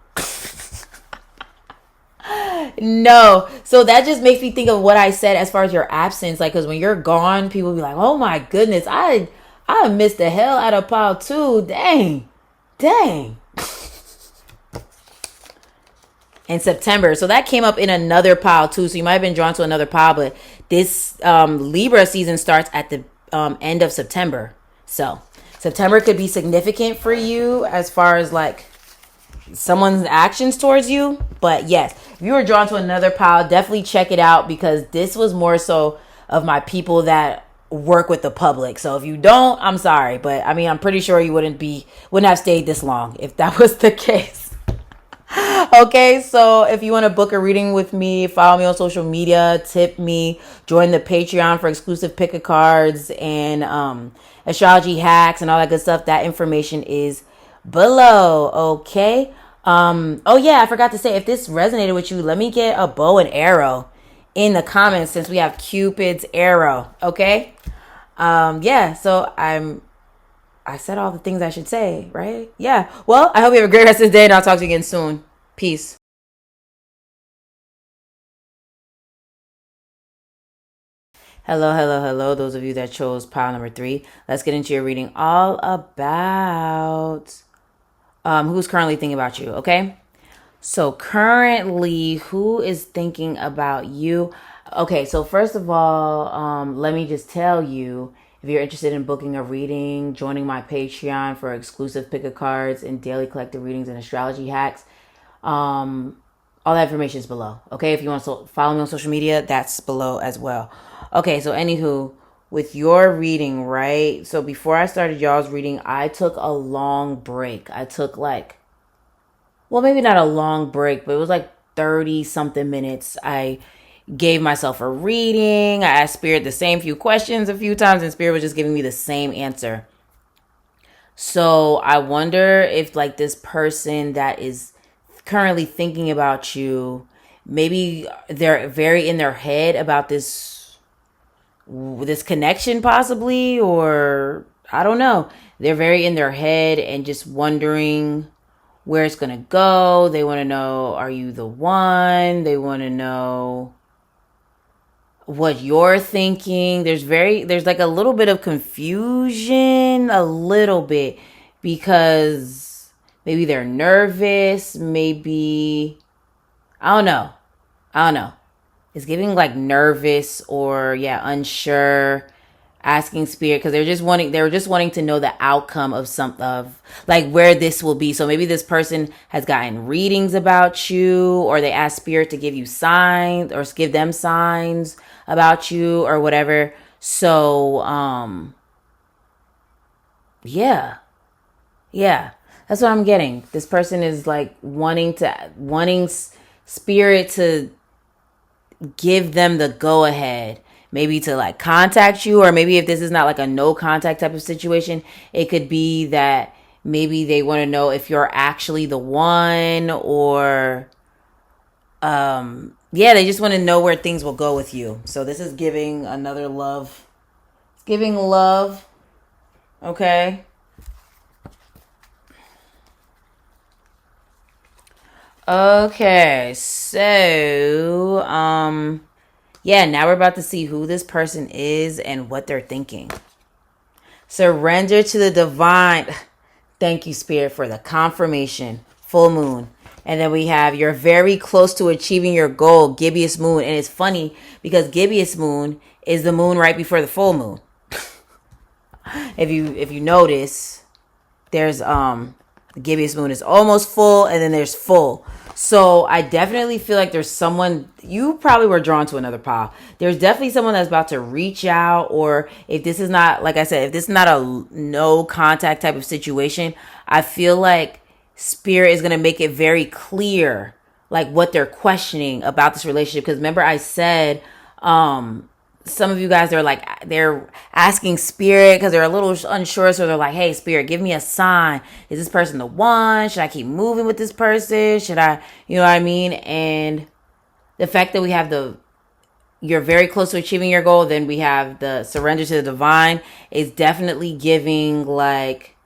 No. So that just makes me think of what I said as far as your absence. Like, because when you're gone, people be like, oh my goodness, I missed the hell out of Pile 2. Dang. In September. So that came up in another pile too. So you might have been drawn to another pile, but this Libra season starts at the end of September. So September could be significant for you as far as like someone's actions towards you. But yes, if you were drawn to another pile, definitely check it out, because this was more so of my people that work with the public. So if you don't, I'm sorry, but I mean, I'm pretty sure you wouldn't have stayed this long if that was the case. Okay, so if you want to book a reading with me, follow me on social media, tip me, join the Patreon for exclusive pick a cards and astrology hacks and all that good stuff. That information is below. Okay. Oh yeah, I forgot to say, if this resonated with you, let me get a bow and arrow in the comments, since we have Cupid's arrow. Okay. Yeah. So I said all the things I should say, right? Yeah. Well, I hope you have a great rest of the day, and I'll talk to you again soon. Peace. Hello, hello, hello. Those of you that chose pile number 3, let's get into your reading all about who's currently thinking about you, okay? So, currently, who is thinking about you? Okay, so first of all, let me just tell you, if you're interested in booking a reading, joining my Patreon for exclusive pick of cards and daily collective readings and astrology hacks, all that information is below. Okay, if you want to follow me on social media, that's below as well. Okay, so anywho, with your reading, right? So before I started y'all's reading, I took a long break. I took well, maybe not a long break, but it was like 30 something minutes. I gave myself a reading. I asked Spirit the same few questions a few times, and Spirit was just giving me the same answer. So I wonder if like this person that is currently thinking about you, maybe they're very in their head about this connection possibly, or I don't know. They're very in their head and just wondering where it's going to go. They want to know, are you the one? They want to know what you're thinking. There's like a little bit of confusion, a little bit, because maybe they're nervous, maybe I don't know. It's giving like nervous or yeah, unsure, asking Spirit because they were just wanting to know the outcome of some of like where this will be. So maybe this person has gotten readings about you, or they ask Spirit to give you signs or give them signs about you or whatever. So yeah. Yeah. That's what I'm getting. This person is like wanting Spirit to give them the go ahead, maybe to like contact you, or maybe if this is not like a no contact type of situation, it could be that maybe they want to know if you're actually the one, or yeah, they just want to know where things will go with you. So this is giving another love. It's giving love. Okay. Okay, so yeah, now we're about to see who this person is and what they're thinking. Surrender to the divine. Thank you, Spirit, for the confirmation. Full moon. And then we have you're very close to achieving your goal, gibbous moon. And it's funny because gibbous moon is the moon right before the full moon. If you notice, there's the gibbous moon is almost full, and then there's full. So I definitely feel like there's someone, you probably were drawn to another pile. There's definitely someone that's about to reach out, or if this is not, like I said, if this is not a no contact type of situation, I feel like Spirit is going to make it very clear like what they're questioning about this relationship. Because remember I said some of you guys, they're asking Spirit because they're a little unsure. So they're like, hey, Spirit, give me a sign. Is this person the one? Should I keep moving with this person? Should I, you know what I mean? And the fact that we have you're very close to achieving your goal, then we have the surrender to the divine, is definitely giving like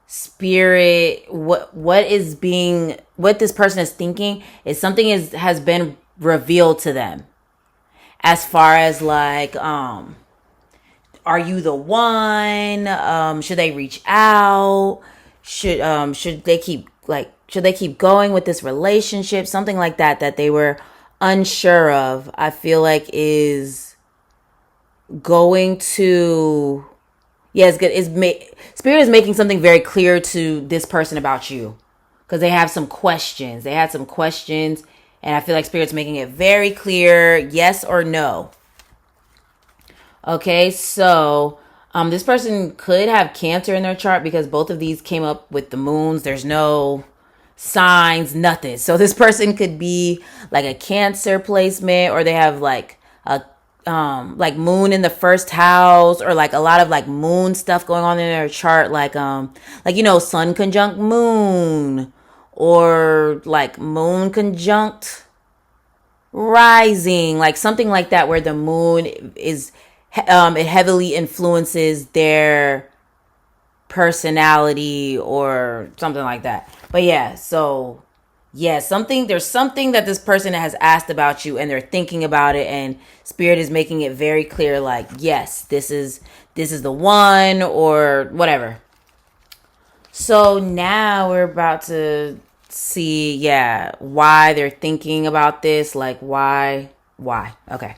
Spirit, what this person is thinking is something has been revealed to them, as far as like are you the one? Should they reach out? Should they keep going with this relationship? Something like that they were unsure of. I feel like is going to, yeah, it's good. Spirit is making something very clear to this person about you, because they have some questions. They had some questions, and I feel like Spirit's making it very clear, yes or no. Okay, so this person could have Cancer in their chart, because both of these came up with the moons. There's no signs, nothing. So this person could be like a Cancer placement, or they have like a like moon in the first house, or like a lot of like moon stuff going on in their chart, like sun conjunct moon, or like moon conjunct rising, like something like that, where the moon is it heavily influences their personality or something like that. But yeah, so Yeah, there's something that this person has asked about you and they're thinking about it, and spirit is making it very clear like, yes, this is the one or whatever. So now we're about to see, yeah, why they're thinking about this, like why. Okay.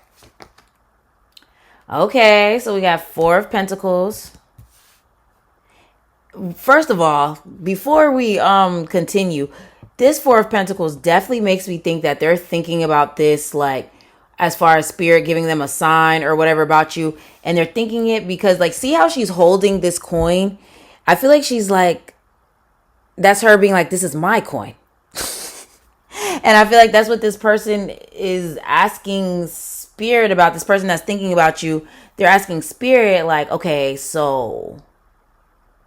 Okay, so we got 4 of Pentacles. First of all, before we continue, this 4 of Pentacles definitely makes me think that they're thinking about this, like as far as spirit giving them a sign or whatever about you, and they're thinking it because, like, see how she's holding this coin? I feel like she's like, that's her being like, this is my coin. And I feel like that's what this person is asking spirit about. This person that's thinking about you, they're asking spirit like, okay, so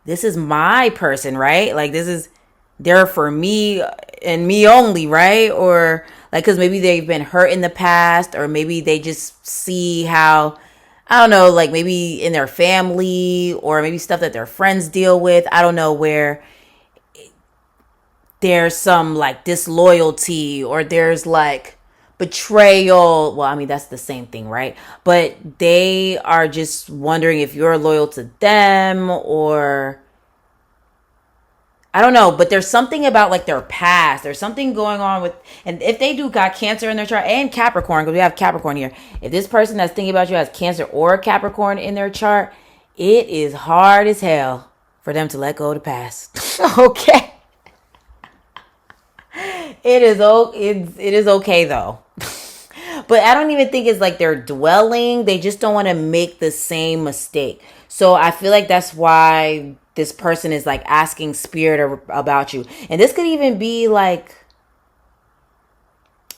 this is my person, right? Like, this is there for me and me only, right? Or like, because maybe they've been hurt in the past, or maybe they just see how, I don't know, like maybe in their family, or maybe stuff that their friends deal with. I don't know, where there's some like disloyalty, or there's like betrayal. Well, I mean, that's the same thing, right? But they are just wondering if you're loyal to them, or I don't know, but there's something about like their past. There's something going on with, and if they do got Cancer in their chart and Capricorn, because we have Capricorn here. If this person that's thinking about you has Cancer or Capricorn in their chart, it is hard as hell for them to let go of the past. Okay. It is okay though. But I don't even think it's like they're dwelling. They just don't want to make the same mistake. So I feel like that's why this person is like asking spirit about you. And this could even be like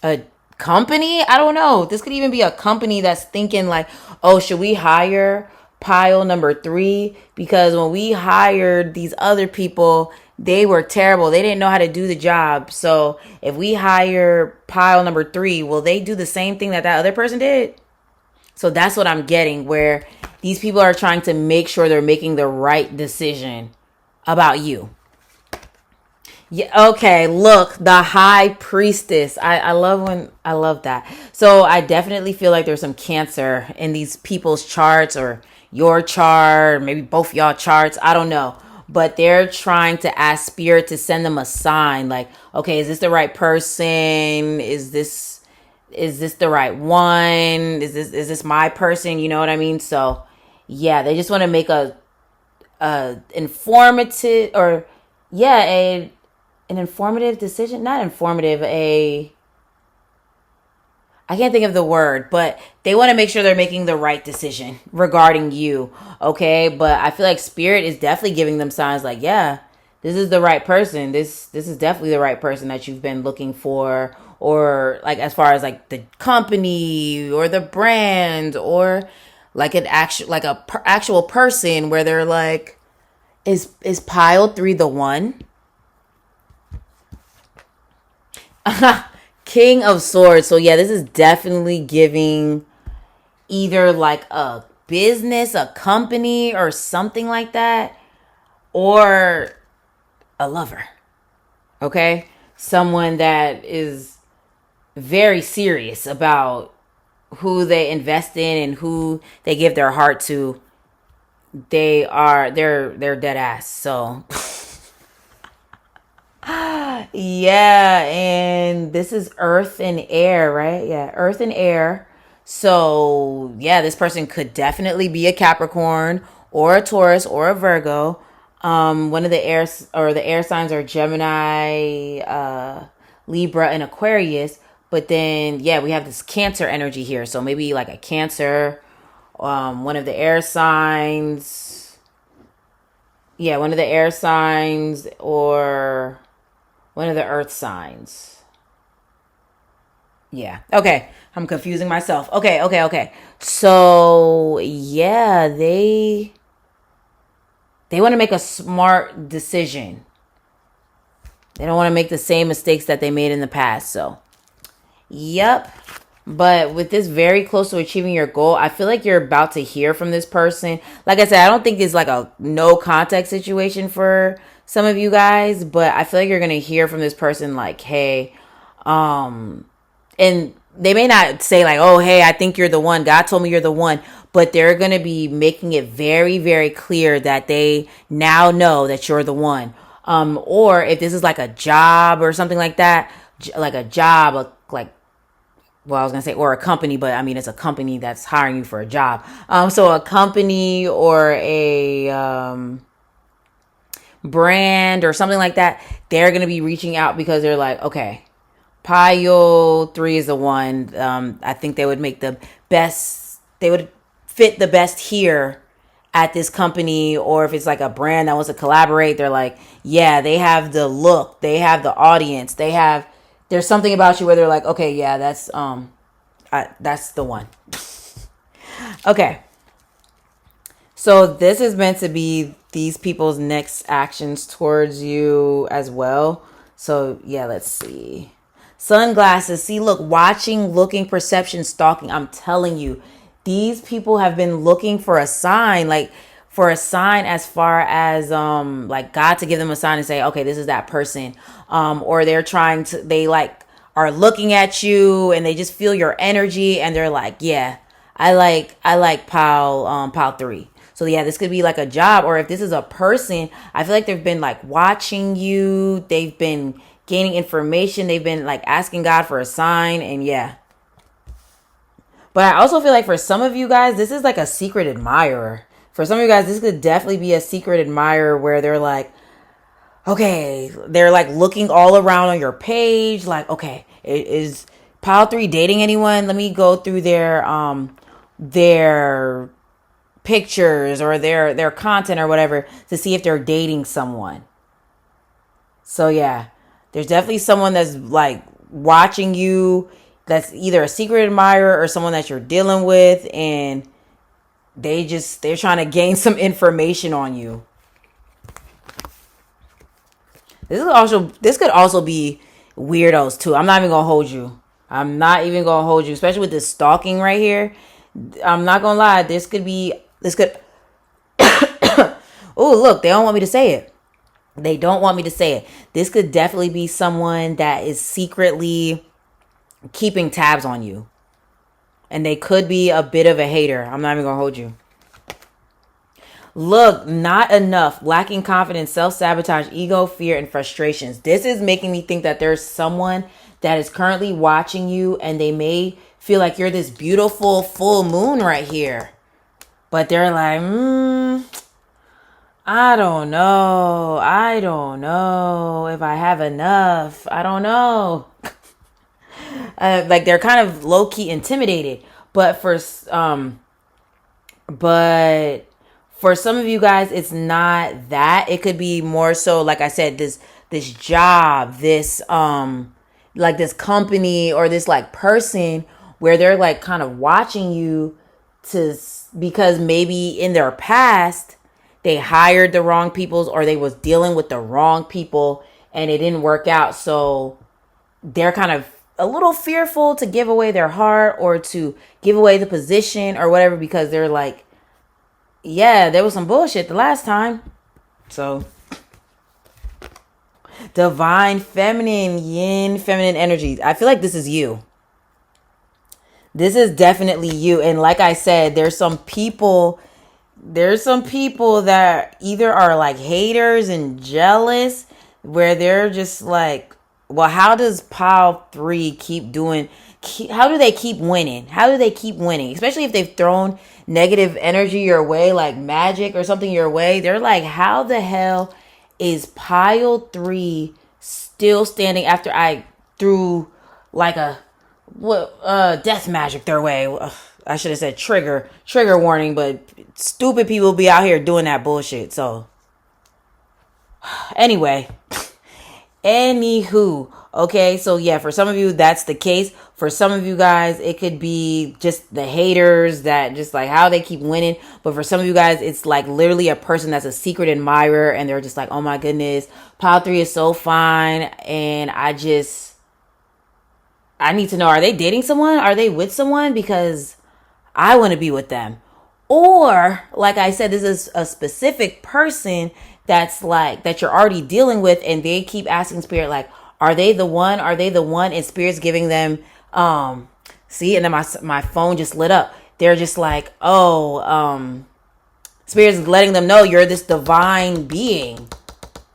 a company. I don't know. This could even be a company that's thinking like, oh, should we hire pile number 3? Because when we hired these other people, they were terrible. They didn't know how to do the job. So if we hire pile number 3, will they do the same thing that other person did? So that's what I'm getting, where these people are trying to make sure they're making the right decision about you. Yeah, okay, look, the High Priestess. I love that. So I definitely feel like there's some Cancer in these people's charts, or your chart, maybe both y'all charts. I don't know. But they're trying to ask spirit to send them a sign, like, okay, is this the right person? Is this the right one? Is this my person? You know what I mean? So yeah, they just want to make a informative, or yeah, an informative decision. Not informative, I can't think of the word, but they want to make sure they're making the right decision regarding you. Okay. But I feel like spirit is definitely giving them signs like, yeah, this is the right person. This is definitely the right person that you've been looking for. Or like, as far as like the company or the brand, or like an actual, like actual person, where they're like, is pile 3 the one? King of Swords. So yeah, this is definitely giving either like a business, a company, or something like that, or a lover. Okay? Someone that is very serious about who they invest in and who they give their heart to. They're dead ass. So yeah, and this is earth and air, right? Yeah, earth and air. So yeah, this person could definitely be a Capricorn or a Taurus or a Virgo. One of the air signs are Gemini, Libra, and Aquarius. But then yeah, we have this Cancer energy here. So maybe like a Cancer, one of the air signs. Yeah, one of the air signs, or one of the earth signs. Yeah. Okay. I'm confusing myself. Okay. So yeah, they want to make a smart decision. They don't want to make the same mistakes that they made in the past. So, yep. But with this very close to achieving your goal, I feel like you're about to hear from this person. Like I said, I don't think it's like a no contact situation for some of you guys, but I feel like you're going to hear from this person like, hey, and they may not say like, oh, hey, I think you're the one. God told me you're the one. But they're going to be making it very, very clear that they now know that you're the one. Or if this is like a job or something like that, like a job, like, well, I was going to say, or a company, but I mean, it's a company that's hiring you for a job. So a company or a, brand or something like that, they're going to be reaching out because they're like, okay, Pile 3 is the one. I think they would make the best, they would fit the best here at this company. Or if it's like a brand that wants to collaborate, they're like, yeah, they have the look, they have the audience, there's something about you where they're like, okay, yeah, that's the one. Okay. So this is meant to be these people's next actions towards you as well. So yeah, let's see. Sunglasses. See, look, watching, looking, perception, stalking. I'm telling you, these people have been looking for a sign, like for a sign as far as like God to give them a sign and say, okay, this is that person. Or they like are looking at you and they just feel your energy and they're like, yeah, I like pile 3. So yeah, this could be like a job, or if this is a person, I feel like they've been like watching you, they've been gaining information, they've been like asking God for a sign, and yeah. But I also feel like for some of you guys, this is like a secret admirer. For some of you guys, this could definitely be a secret admirer where they're like, okay, they're like looking all around on your page, like, okay, is pile 3 dating anyone? Let me go through their pictures or their content or whatever to see if they're dating someone. So yeah, there's definitely someone that's like watching you, that's either a secret admirer or someone that you're dealing with, and they're trying to gain some information on you. This could also be weirdos too. I'm not even gonna hold you. Especially with this stalking right here. I'm not gonna lie. This could. Oh, look, they don't want me to say it. They don't want me to say it. This could definitely be someone that is secretly keeping tabs on you. And they could be a bit of a hater. I'm not even gonna hold you. Look, not enough. Lacking confidence, self-sabotage, ego, fear, and frustrations. This is making me think that there's someone that is currently watching you and they may feel like you're this beautiful full moon right here. But they're like, I don't know. I don't know if I have enough. I don't know. Like they're kind of low-key intimidated. But for some of you guys, it's not that. It could be more so, like I said, this job, this like this company or this like person where they're like kind of watching you because maybe in their past they hired the wrong peoples or they was dealing with the wrong people and it didn't work out. So they're kind of a little fearful to give away their heart or to give away the position or whatever because they're like, yeah, there was some bullshit the last time. So divine feminine, yin feminine energies. I feel like this is you. This is definitely you. And like I said, there's some people that either are like haters and jealous where they're just like, well, how does pile 3 how do they keep winning? How do they keep winning? Especially if they've thrown negative energy your way, like magic or something your way. They're like, how the hell is pile 3 still standing after I threw like a death magic their way? I should have said trigger warning, but stupid people be out here doing that bullshit. So anyway, anywho, okay, so yeah, for some of you that's the case. For some of you guys, it could be just the haters that just like how they keep winning. But for some of you guys, it's like literally a person that's a secret admirer and they're just like, oh my goodness, pile 3 is so fine, and I need to know, are they dating someone? Are they with someone? Because I want to be with them. Or, like I said, this is a specific person that's like, that you're already dealing with, and they keep asking spirit, like, are they the one? Are they the one? And spirit's giving them, see, and then my phone just lit up. They're just like, oh, spirit's letting them know you're this divine being.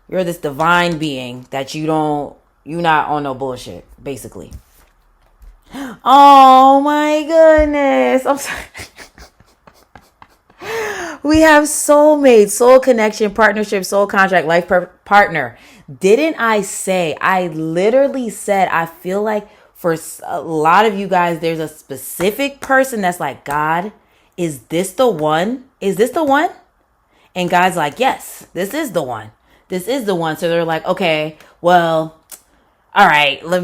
You're this divine being that you're not on no bullshit, basically. Oh my goodness. I'm sorry. We have soulmate, soul connection, partnership, soul contract, life partner. Didn't I say, I literally said, I feel like for a lot of you guys, there's a specific person that's like, God, is this the one? Is this the one? And God's like, yes, this is the one. This is the one. So they're like, okay, well, all right, let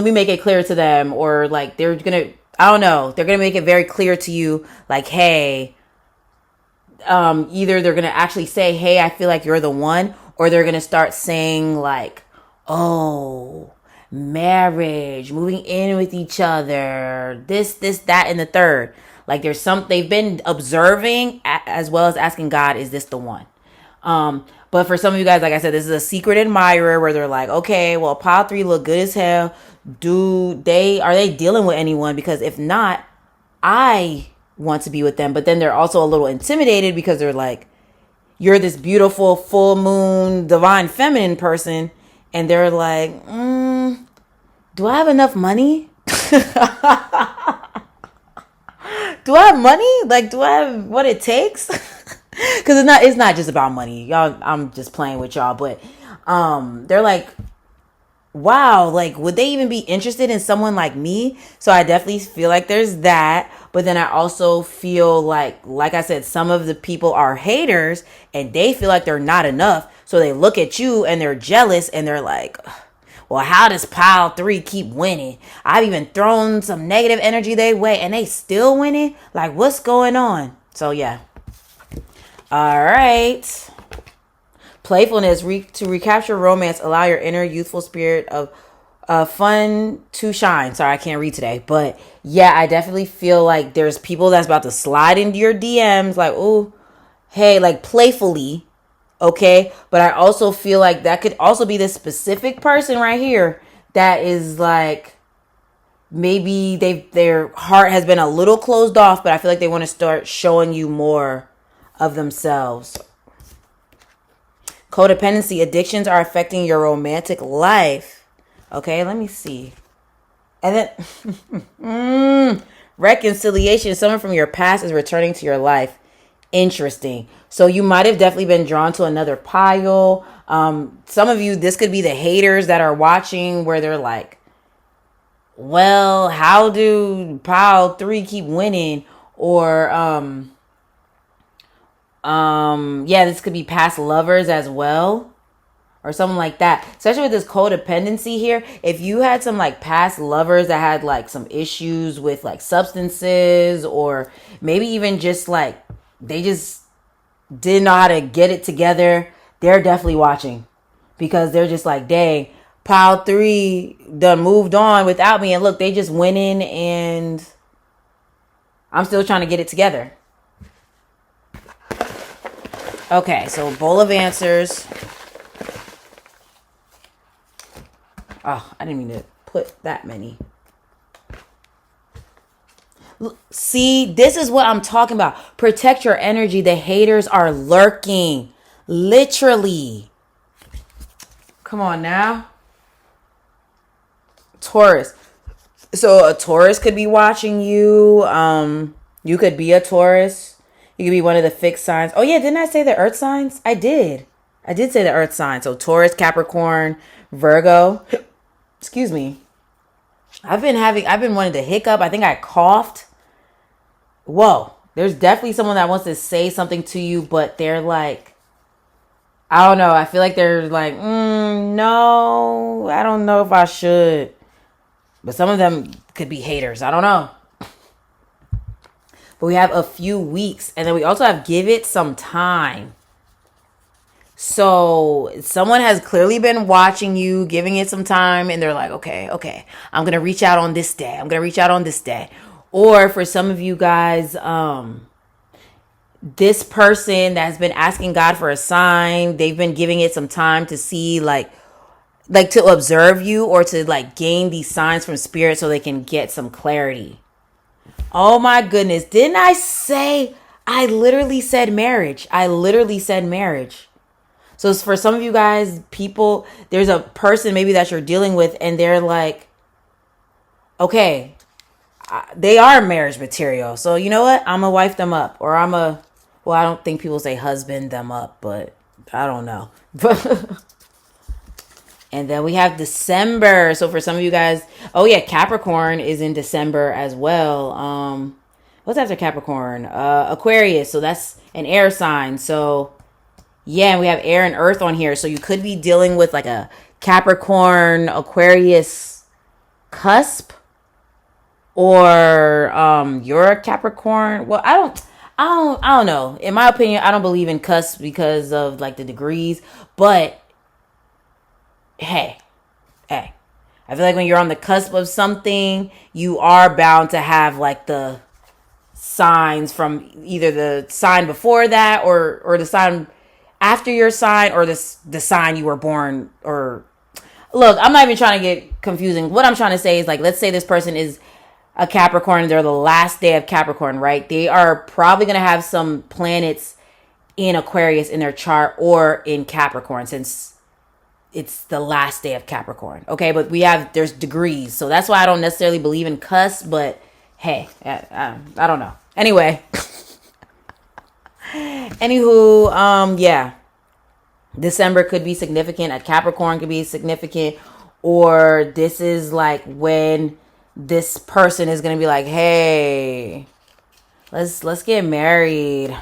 me make it clear to them. Or like, they're going to, I don't know. They're going to make it very clear to you, like, hey, either they're going to actually say, hey, I feel like you're the one, or they're going to start saying like, oh, marriage, moving in with each other, this, that, and the third. Like there's they've been observing as well as asking God, is this the one? But for some of you guys, like I said, this is a secret admirer where they're like, okay, well, pile 3 look good as hell. Are they dealing with anyone? Because if not, I want to be with them. But then they're also a little intimidated because they're like, you're this beautiful full moon divine feminine person, and they're like, do I have enough money? Do I have money? Like, do I have what it takes? Because it's not just about money, y'all. I'm just playing with y'all, but they're like, wow, like, would they even be interested in someone like me? So I definitely feel like there's that. But then I also feel like I said, some of the people are haters and they feel like they're not enough. So they look at you and they're jealous and they're like, well, how does pile 3 keep winning? I've even thrown some negative energy their way and they still winning. Like, what's going on? So yeah. All right. Playfulness, to recapture romance, allow your inner youthful spirit of fun to shine. Sorry, I can't read today. But yeah, I definitely feel like there's people that's about to slide into your DMs like, oh, hey, like playfully. Okay. But I also feel like that could also be this specific person right here that is like, maybe their heart has been a little closed off, but I feel like they want to start showing you more of themselves. Codependency, addictions are affecting your romantic life. Okay, let me see. And then reconciliation, someone from your past is returning to your life. Interesting. So you might have definitely been drawn to another pile. Some of you, this could be the haters that are watching where they're like, well, how do pile 3 keep winning? Or yeah, this could be past lovers as well, or something like that. Especially with this codependency here, if you had some like past lovers that had like some issues with like substances, or maybe even just like they just didn't know how to get it together, they're definitely watching, because they're just like, dang, pile 3 done moved on without me, and look, they just went in and I'm still trying to get it together. Okay, so bowl of answers. Oh, I didn't mean to put that many. See, this is what I'm talking about. Protect your energy. The haters are lurking. Literally. Come on now. Taurus. So a Taurus could be watching you. You could be a Taurus. You could be one of the fixed signs. Oh yeah, didn't I say the earth signs? I did say the earth signs. So Taurus, Capricorn, Virgo. Excuse me. I've been wanting to hiccup. I think I coughed. Whoa. There's definitely someone that wants to say something to you, but they're like, I don't know. I feel like they're like, no, I don't know if I should. But some of them could be haters. I don't know. But we have a few weeks. And then we also have give it some time. So someone has clearly been watching you, giving it some time. And they're like, okay. I'm going to reach out on this day. Or for some of you guys, this person that's been asking God for a sign, they've been giving it some time to see, like to observe you or to like gain these signs from spirit so they can get some clarity. Oh my goodness. Didn't I say I literally said marriage? I literally said marriage. So for some of you guys, people, there's a person maybe that you're dealing with and they're like, okay, they are marriage material. So you know what? I'm going to wife them up. Or well, I don't think people say husband them up, but I don't know. And then we have December. So for some of you guys, oh yeah, Capricorn is in December as well. What's after Capricorn? Aquarius. So that's an air sign. So yeah, we have air and earth on here. So you could be dealing with like a Capricorn, Aquarius cusp, or you're a Capricorn. Well, I don't know. In my opinion, I don't believe in cusp because of like the degrees, but hey, hey. I feel like when you're on the cusp of something, you are bound to have like the signs from either the sign before that or the sign after your sign or the sign you were born. Or look, I'm not even trying to get confusing. What I'm trying to say is, like, let's say this person is a Capricorn, they're the last day of Capricorn, right? They are probably going to have some planets in Aquarius in their chart or in Capricorn, since it's the last day of Capricorn. Okay, but there's degrees. So that's why I don't necessarily believe in cusp, but hey, I don't know. Anyway. Anywho, yeah. December could be significant. A Capricorn could be significant. Or this is like when this person is going to be like, hey, let's get married.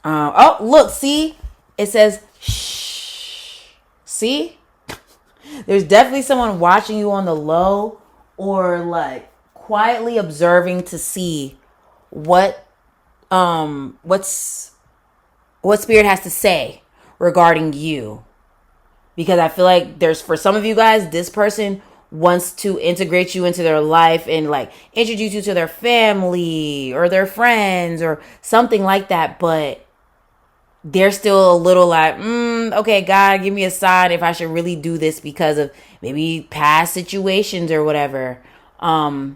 Oh, look, see? It says, shh. See? There's definitely someone watching you on the low or like quietly observing to see what spirit has to say regarding you. Because I feel like for some of you guys, this person wants to integrate you into their life and like introduce you to their family or their friends or something like that, but they're still a little like, okay, God, give me a sign if I should really do this because of maybe past situations or whatever. But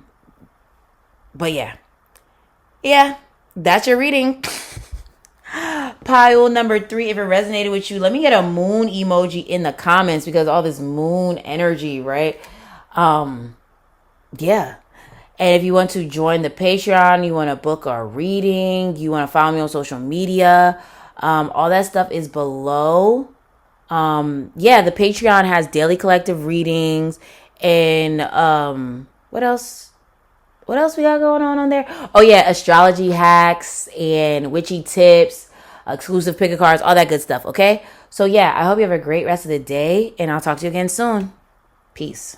yeah, that's your reading. Pile number 3, if it resonated with you, let me get a moon emoji in the comments, because all this moon energy, right? Yeah. And if you want to join the Patreon, you want to book a reading, you want to follow me on social media, all that stuff is below. Yeah, the Patreon has daily collective readings and what else? What else we got going on there? Oh yeah, astrology hacks and witchy tips, exclusive pick of cards, all that good stuff, okay? So yeah, I hope you have a great rest of the day, and I'll talk to you again soon. Peace.